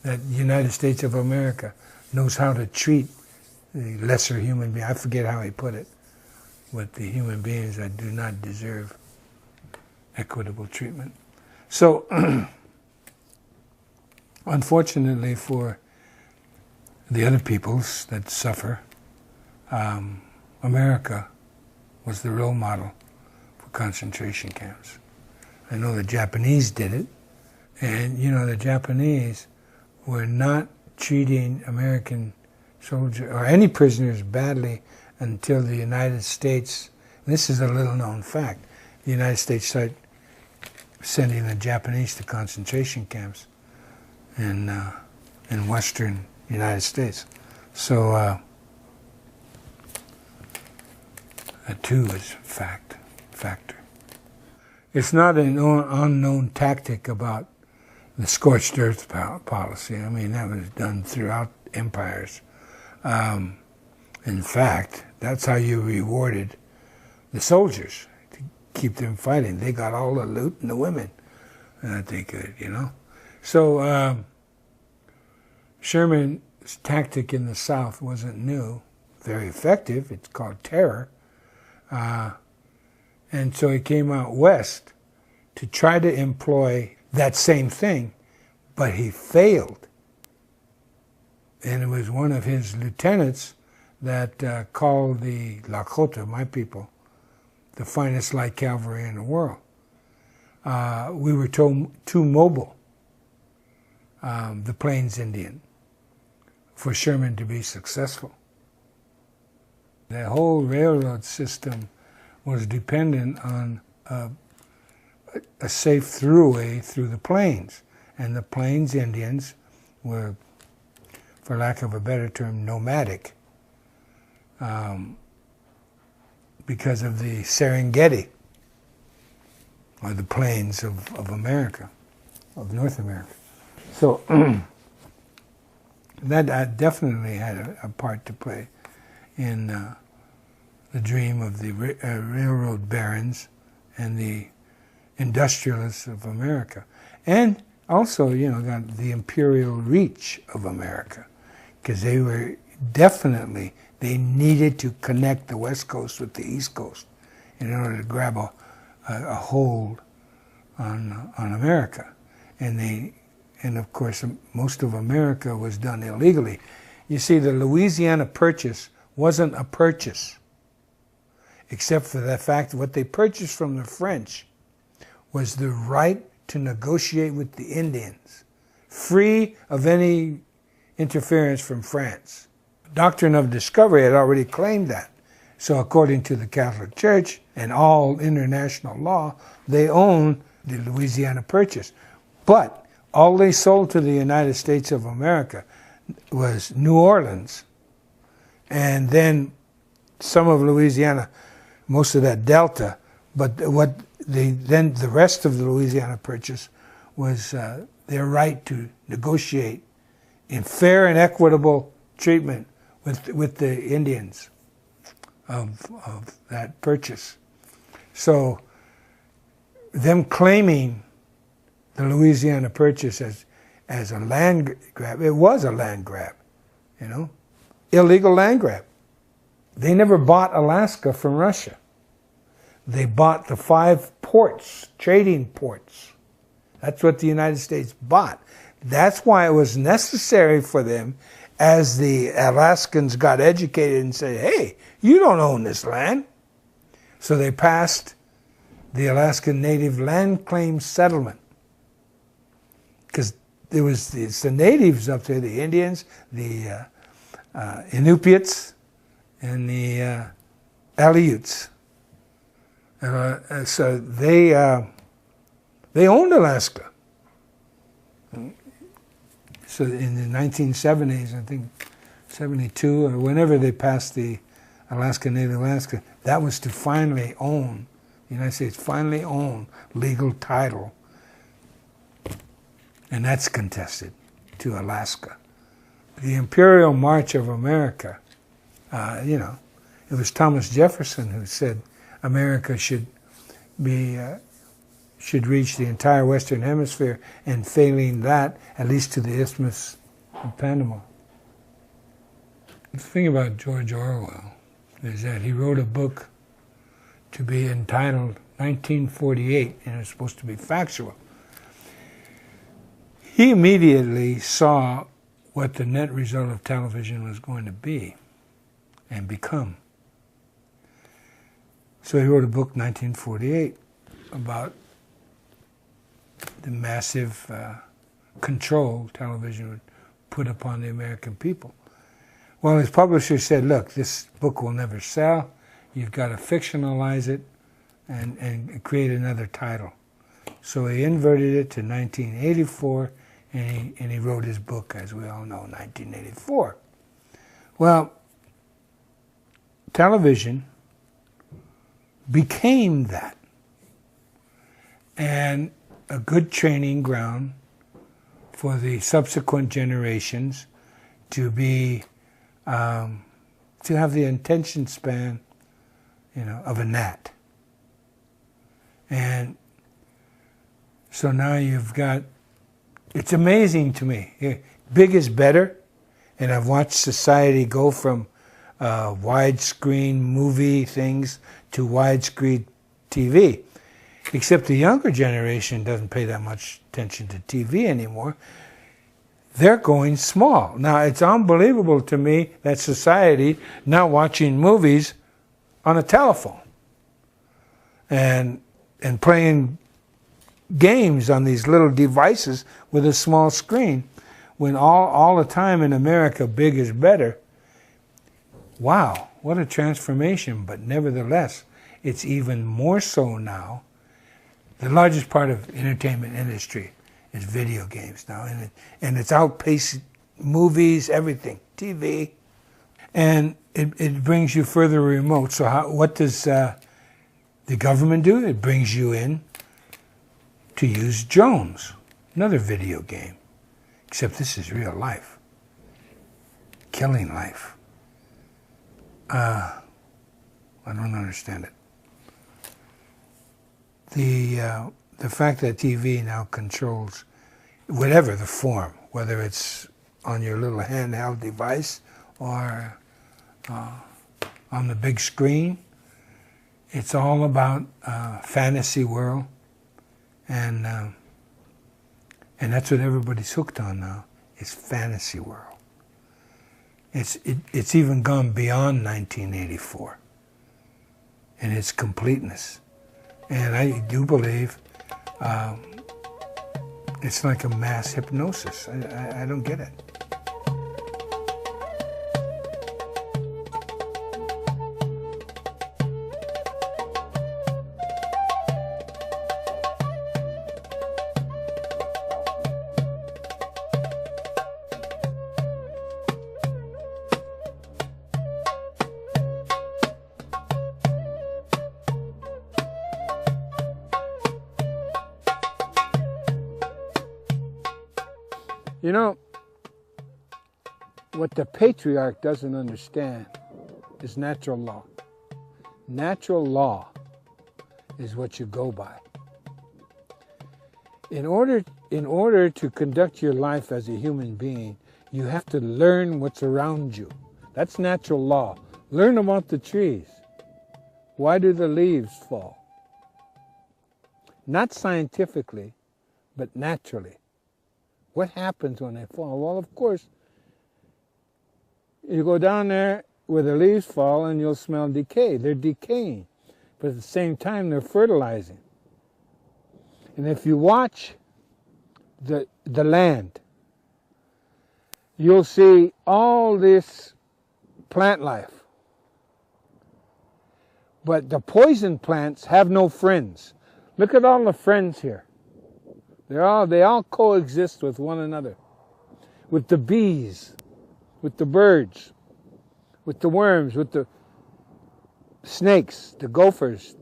that the United States of America knows how to treat the lesser human being. I forget how he put it, with the human beings that do not deserve equitable treatment. So, unfortunately for the other peoples that suffer, America was the role model for concentration camps. I know the Japanese did it, and you know the Japanese were not treating American soldiers or any prisoners badly until the United States, and this is a little known fact, the United States started sending the Japanese to concentration camps in western United States. So that too is factor. It's not an unknown tactic about the scorched earth policy. I mean, that was done throughout empires. In fact, that's how you rewarded the soldiers, to keep them fighting. They got all the loot and the women that they could, you know. So Sherman's tactic in the South wasn't new, very effective. It's called terror. And so he came out west to try to employ that same thing, but he failed. And it was one of his lieutenants that called the Lakota, my people, the finest light cavalry in the world. We were too mobile, the Plains Indian, for Sherman to be successful. The whole railroad system was dependent on a safe throughway through the plains. And the Plains Indians were, for lack of a better term, nomadic because of the Serengeti, or the plains of America, of North America. So That definitely had a part to play in the dream of the railroad barons and the industrialists of America. And also, you know, got the imperial reach of America, because they were definitely, they needed to connect the West Coast with the East Coast in order to grab a hold on America. And of course, most of America was done illegally. You see, the Louisiana Purchase wasn't a purchase, except for the fact that what they purchased from the French was the right to negotiate with the Indians, free of any interference from France. The doctrine of discovery had already claimed that. So according to the Catholic Church and all international law, they own the Louisiana Purchase. But all they sold to the United States of America was New Orleans, and then some of Louisiana, most of that Delta. But then the rest of the Louisiana Purchase was their right to negotiate in fair and equitable treatment with the Indians of that purchase. So them claiming the Louisiana Purchase as a land grab, it was a land grab, you know, illegal land grab. They never bought Alaska from Russia. They bought the 5 ports, trading ports. That's what the United States bought. That's why it was necessary for them, as the Alaskans got educated and said, hey, you don't own this land. So they passed the Alaskan Native Land Claim Settlement. Because it's the natives up there, the Indians, the Inupiats, and the Aleuts. So they owned Alaska. So in the 1970s, I think 72 or whenever they passed the Alaska Native Alaska, that was to finally own, the United States finally own legal title. And that's contested to Alaska. The Imperial March of America, you know, it was Thomas Jefferson who said America should reach the entire Western Hemisphere, and failing that, at least to the Isthmus of Panama. The thing about George Orwell is that he wrote a book to be entitled 1948, and it's supposed to be factual. He immediately saw what the net result of television was going to be and become. So he wrote a book, 1948, about the massive control television would put upon the American people. Well, his publisher said, look, this book will never sell. You've got to fictionalize it and create another title. So he inverted it to 1984, and he wrote his book, as we all know, 1984. Well, television became that, and a good training ground for the subsequent generations to be to have the attention span, you know, of a gnat. And so now you've got, it's amazing to me. Big is better, and I've watched society go from widescreen movie things to widescreen TV. Except the younger generation doesn't pay that much attention to TV anymore. They're going small. Now, it's unbelievable to me that society now watching movies on a telephone and playing games on these little devices with a small screen, when all the time in America, big is better. Wow, what a transformation. But nevertheless, it's even more so now. The largest part of the entertainment industry is video games now, and it's outpaced movies, everything, TV, and it brings you further remote. So what does the government do? It brings you in to use drones, another video game, except this is real life. killing life. I don't understand it. The fact that TV now controls whatever the form, whether it's on your little handheld device or on the big screen, it's all about fantasy world, and that's what everybody's hooked on now. Is fantasy world. It's even gone beyond 1984 in its completeness, and I do believe it's like a mass hypnosis. I don't get it. You know, what the patriarch doesn't understand is natural law. Natural law is what you go by. In order to conduct your life as a human being, you have to learn what's around you. That's natural law. Learn about the trees. Why do the leaves fall? Not scientifically, but naturally. What happens when they fall? Well, of course, you go down there where the leaves fall and you'll smell decay. They're decaying, but at the same time, they're fertilizing. And if you watch the land, you'll see all this plant life. But the poison plants have no friends. Look at all the friends here. They all coexist with one another. With the bees, with the birds, with the worms, with the snakes, the gophers,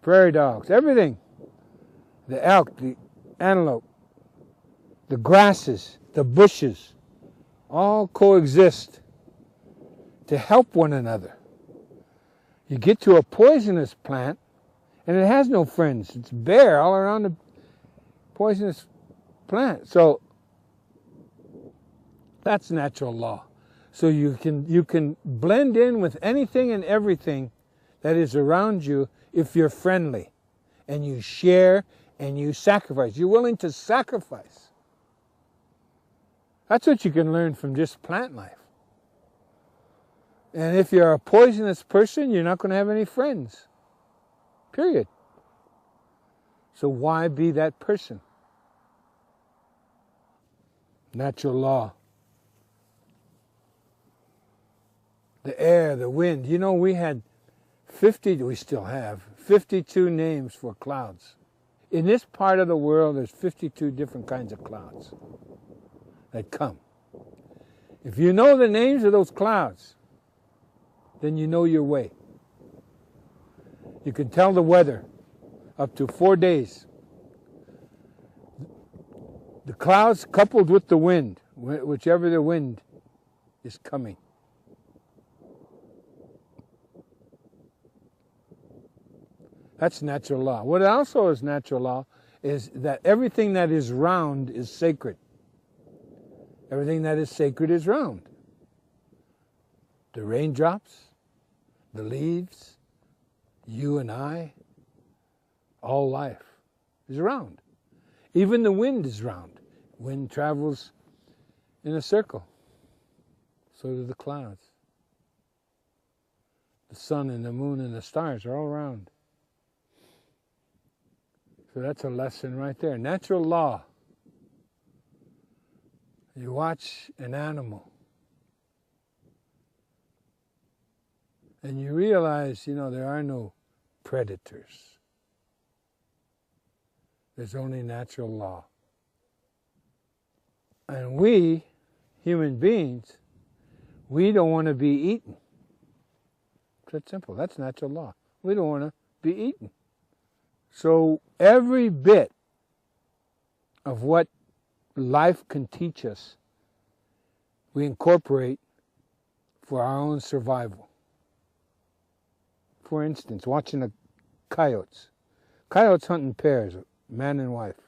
prairie dogs, everything. The elk, the antelope, the grasses, the bushes, all coexist to help one another. You get to a poisonous plant, and it has no friends. It's bare all around the poisonous plant. So that's natural law. So you can blend in with anything and everything that is around you if you're friendly and you share and you sacrifice. You're willing to sacrifice. That's what you can learn from just plant life. And if you're a poisonous person, you're not going to have any friends. Period. So why be that person? Natural law. The air, the wind. You know, we still have 52 names for clouds. In this part of the world, there's 52 different kinds of clouds that come. If you know the names of those clouds, then you know your way. You can tell the weather up to 4 days. The clouds coupled with the wind, whichever the wind is coming. That's natural law. What also is natural law is that everything that is round is sacred. Everything that is sacred is round. The raindrops, the leaves, you and I, all life is round. Even the wind is round. Wind travels in a circle. So do the clouds. The sun and the moon and the stars are all round. So that's a lesson right there. Natural law. You watch an animal and you realize, there are no predators. There's only natural law. And we, human beings, we don't want to be eaten. It's that simple. That's natural law. We don't want to be eaten. So every bit of what life can teach us we incorporate for our own survival. For instance, watching the coyotes. Coyotes hunt in pairs, man and wife.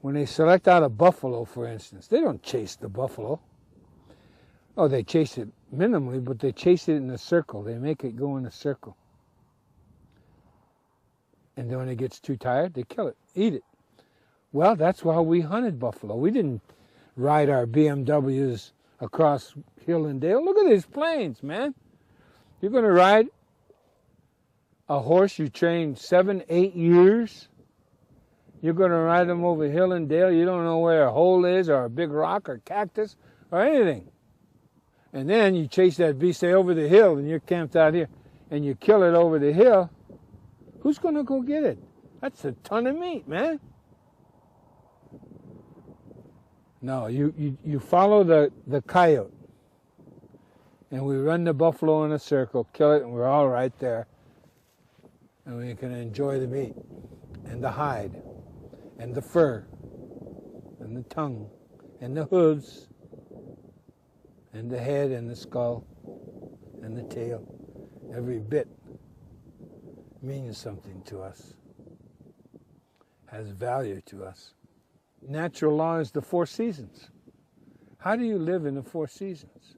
When they select out a buffalo, for instance, they don't chase the buffalo. Oh, they chase it minimally, but they chase it in a circle. They make it go in a circle. And then when it gets too tired, they kill it, eat it. Well, that's why we hunted buffalo. We didn't ride our BMWs across hill and dale. Look at these plains, man. You're going to ride a horse you trained 7, 8 years. You're going to ride them over hill and dale. You don't know where a hole is or a big rock or cactus or anything. And then you chase that beast over the hill and you're camped out here and you kill it over the hill. Who's going to go get it? That's a ton of meat, man. No, you follow the coyote. And we run the buffalo in a circle, kill it, and we're all right there. And we can enjoy the meat and the hide and the fur and the tongue and the hooves and the head and the skull and the tail. Every bit means something to us, has value to us. Natural law is the 4 seasons. How do you live in the 4 seasons?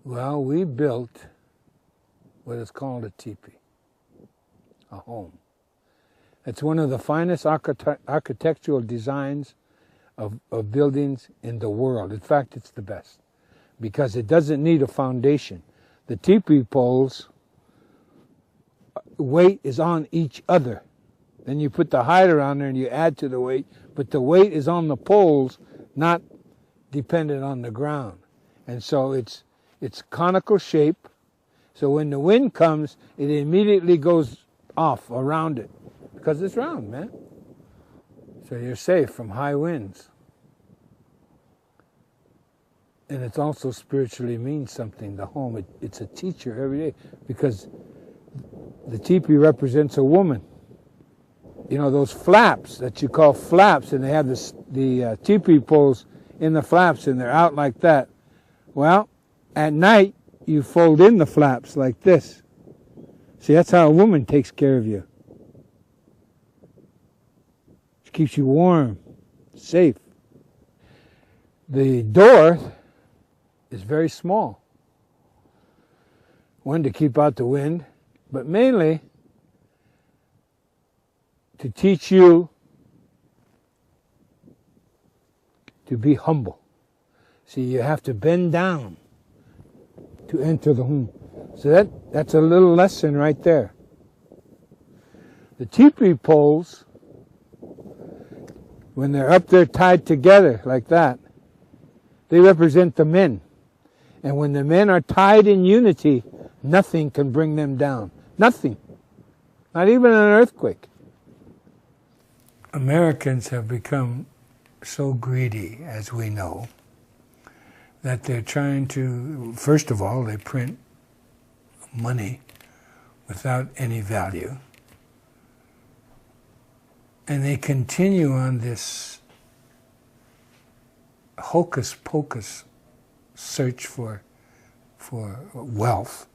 Well, we built what is called a teepee, a home. It's one of the finest architectural designs of buildings in the world. In fact, it's the best because it doesn't need a foundation. The teepee poles, weight is on each other. Then you put the hide around there and you add to the weight, but the weight is on the poles, not dependent on the ground. And so it's conical shape, so when the wind comes, it immediately goes off around it, because it's round, man. So you're safe from high winds. And it also spiritually means something, the home. It's a teacher every day, because the teepee represents a woman. You know, those flaps that you call flaps, and they have the teepee poles in the flaps, and they're out like that. Well, at night, you fold in the flaps like this. See, that's how a woman takes care of you. She keeps you warm, safe. The door is very small. One, to keep out the wind, but mainly to teach you to be humble. See, you have to bend down to enter the home. So that's a little lesson right there. The teepee poles, when they're up there tied together like that, they represent the men. And when the men are tied in unity, nothing can bring them down. Nothing. Not even an earthquake. Americans have become so greedy, as we know, that they're trying to, first of all, they print money without any value. And they continue on this hocus-pocus search for wealth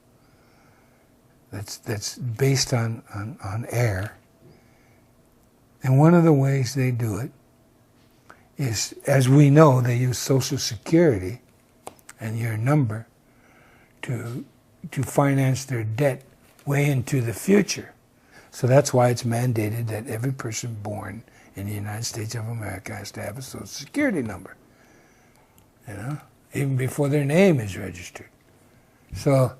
that's based on air. And one of the ways they do it is, as we know, they use Social Security and your number to finance their debt way into the future. So that's why it's mandated that every person born in the United States of America has to have a Social Security number, you know, even before their name is registered. So,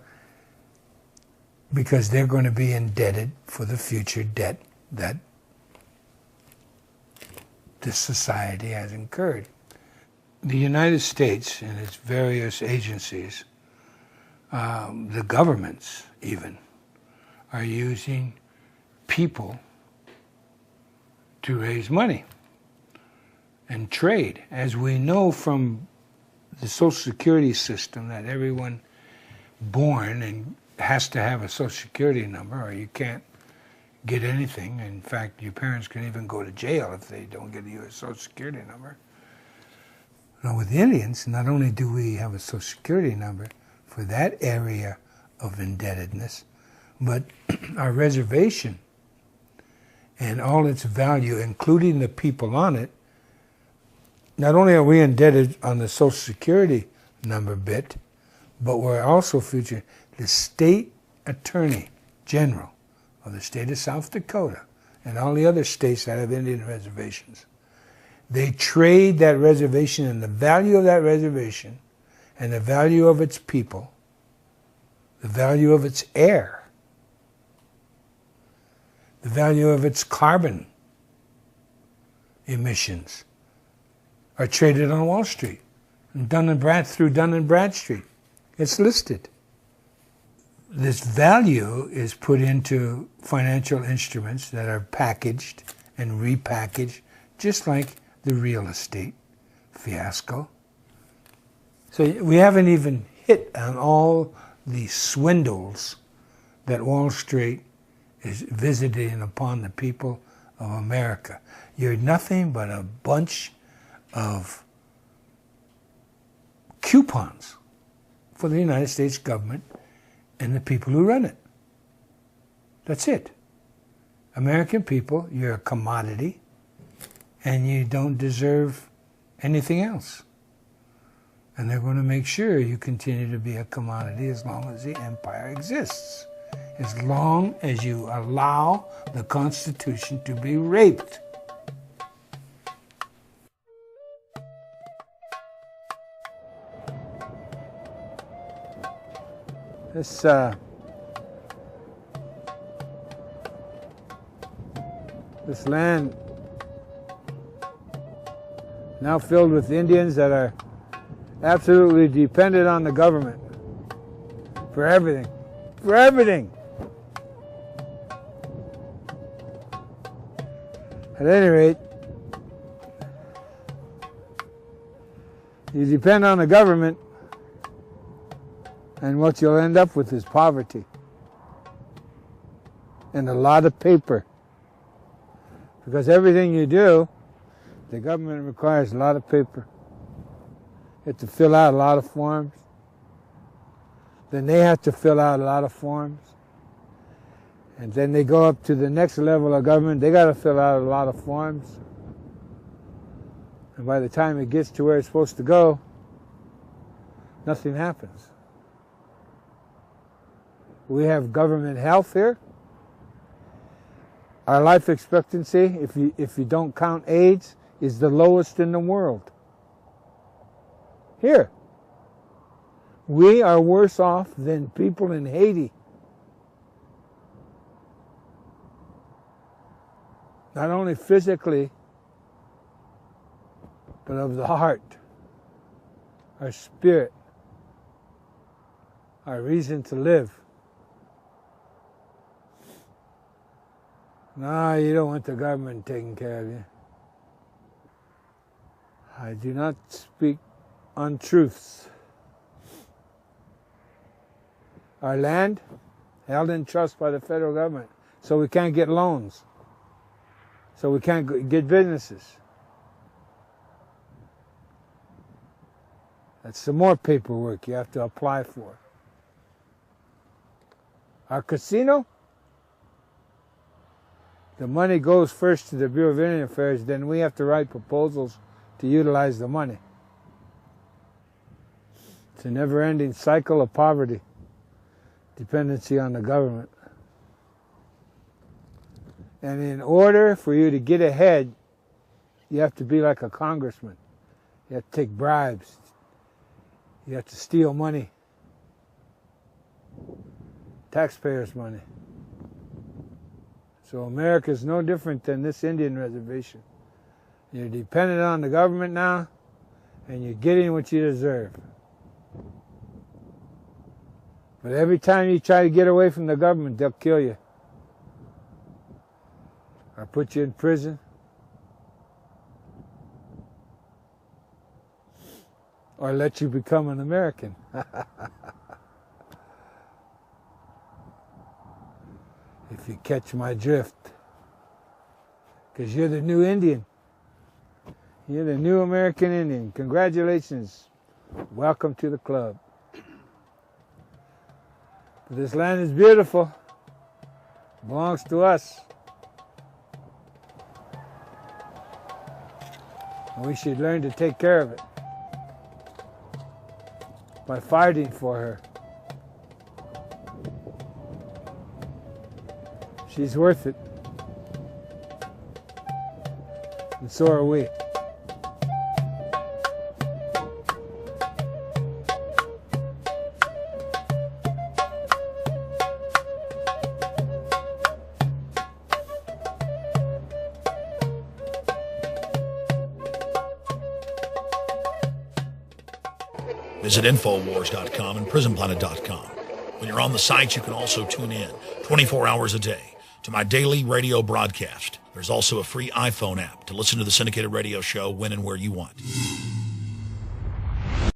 because they're going to be indebted for the future debt that this society has incurred. The United States and its various agencies, the governments even, are using people to raise money and trade. As we know from the Social Security system, that everyone born and has to have a Social Security number, or you can't get anything. In fact, your parents can even go to jail if they don't get a U.S. Social Security number. Now with the Indians, not only do we have a Social Security number for that area of indebtedness, but our reservation and all its value, including the people on it, not only are we indebted on the Social Security number bit, but we're also featuring the state attorney general of the state of South Dakota and all the other states that have Indian reservations. They trade that reservation and the value of that reservation and the value of its people, the value of its air, the value of its carbon emissions are traded on Wall Street, through Dun & Bradstreet. It's listed. This value is put into financial instruments that are packaged and repackaged, just like the real estate fiasco. So we haven't even hit on all the swindles that Wall Street is visiting upon the people of America. You're nothing but a bunch of coupons for the United States government and the people who run it. That's it. American people, you're a commodity, and you don't deserve anything else. And they're going to make sure you continue to be a commodity as long as the empire exists. As long as you allow the Constitution to be raped. This land now filled with Indians that are absolutely dependent on the government for everything. For everything. At any rate, you depend on the government, and what you'll end up with is poverty and a lot of paper. Because everything you do, the government requires a lot of paper. You have to fill out a lot of forms. Then they have to fill out a lot of forms. And then they go up to the next level of government, they got to fill out a lot of forms. And by the time it gets to where it's supposed to go, nothing happens. We have government health here. Our life expectancy, if you don't count AIDS, is the lowest in the world. Here. We are worse off than people in Haiti. Not only physically, but of the heart, our spirit, our reason to live. No, you don't want the government taking care of you. I do not speak untruths. Our land held in trust by the federal government, so we can't get loans, so we can't get businesses. That's some more paperwork you have to apply for. Our casino, the money goes first to the Bureau of Indian Affairs, then we have to write proposals to utilize the money. It's a never-ending cycle of poverty, dependency on the government. And in order for you to get ahead, you have to be like a congressman. You have to take bribes. You have to steal money. Taxpayers' money. So America is no different than this Indian reservation. You're dependent on the government now, and you're getting what you deserve. But every time you try to get away from the government, they'll kill you. Or put you in prison. Or let you become an American. if you catch my drift. Because you're the new Indian. You're the new American Indian. Congratulations. Welcome to the club. But this land is beautiful. It belongs to us. And we should learn to take care of it by fighting for her. She's worth it. And so are we. Visit Infowars.com and PrisonPlanet.com. When you're on the site, you can also tune in 24 hours a day to my daily radio broadcast. There's also a free iPhone app to listen to the syndicated radio show when and where you want.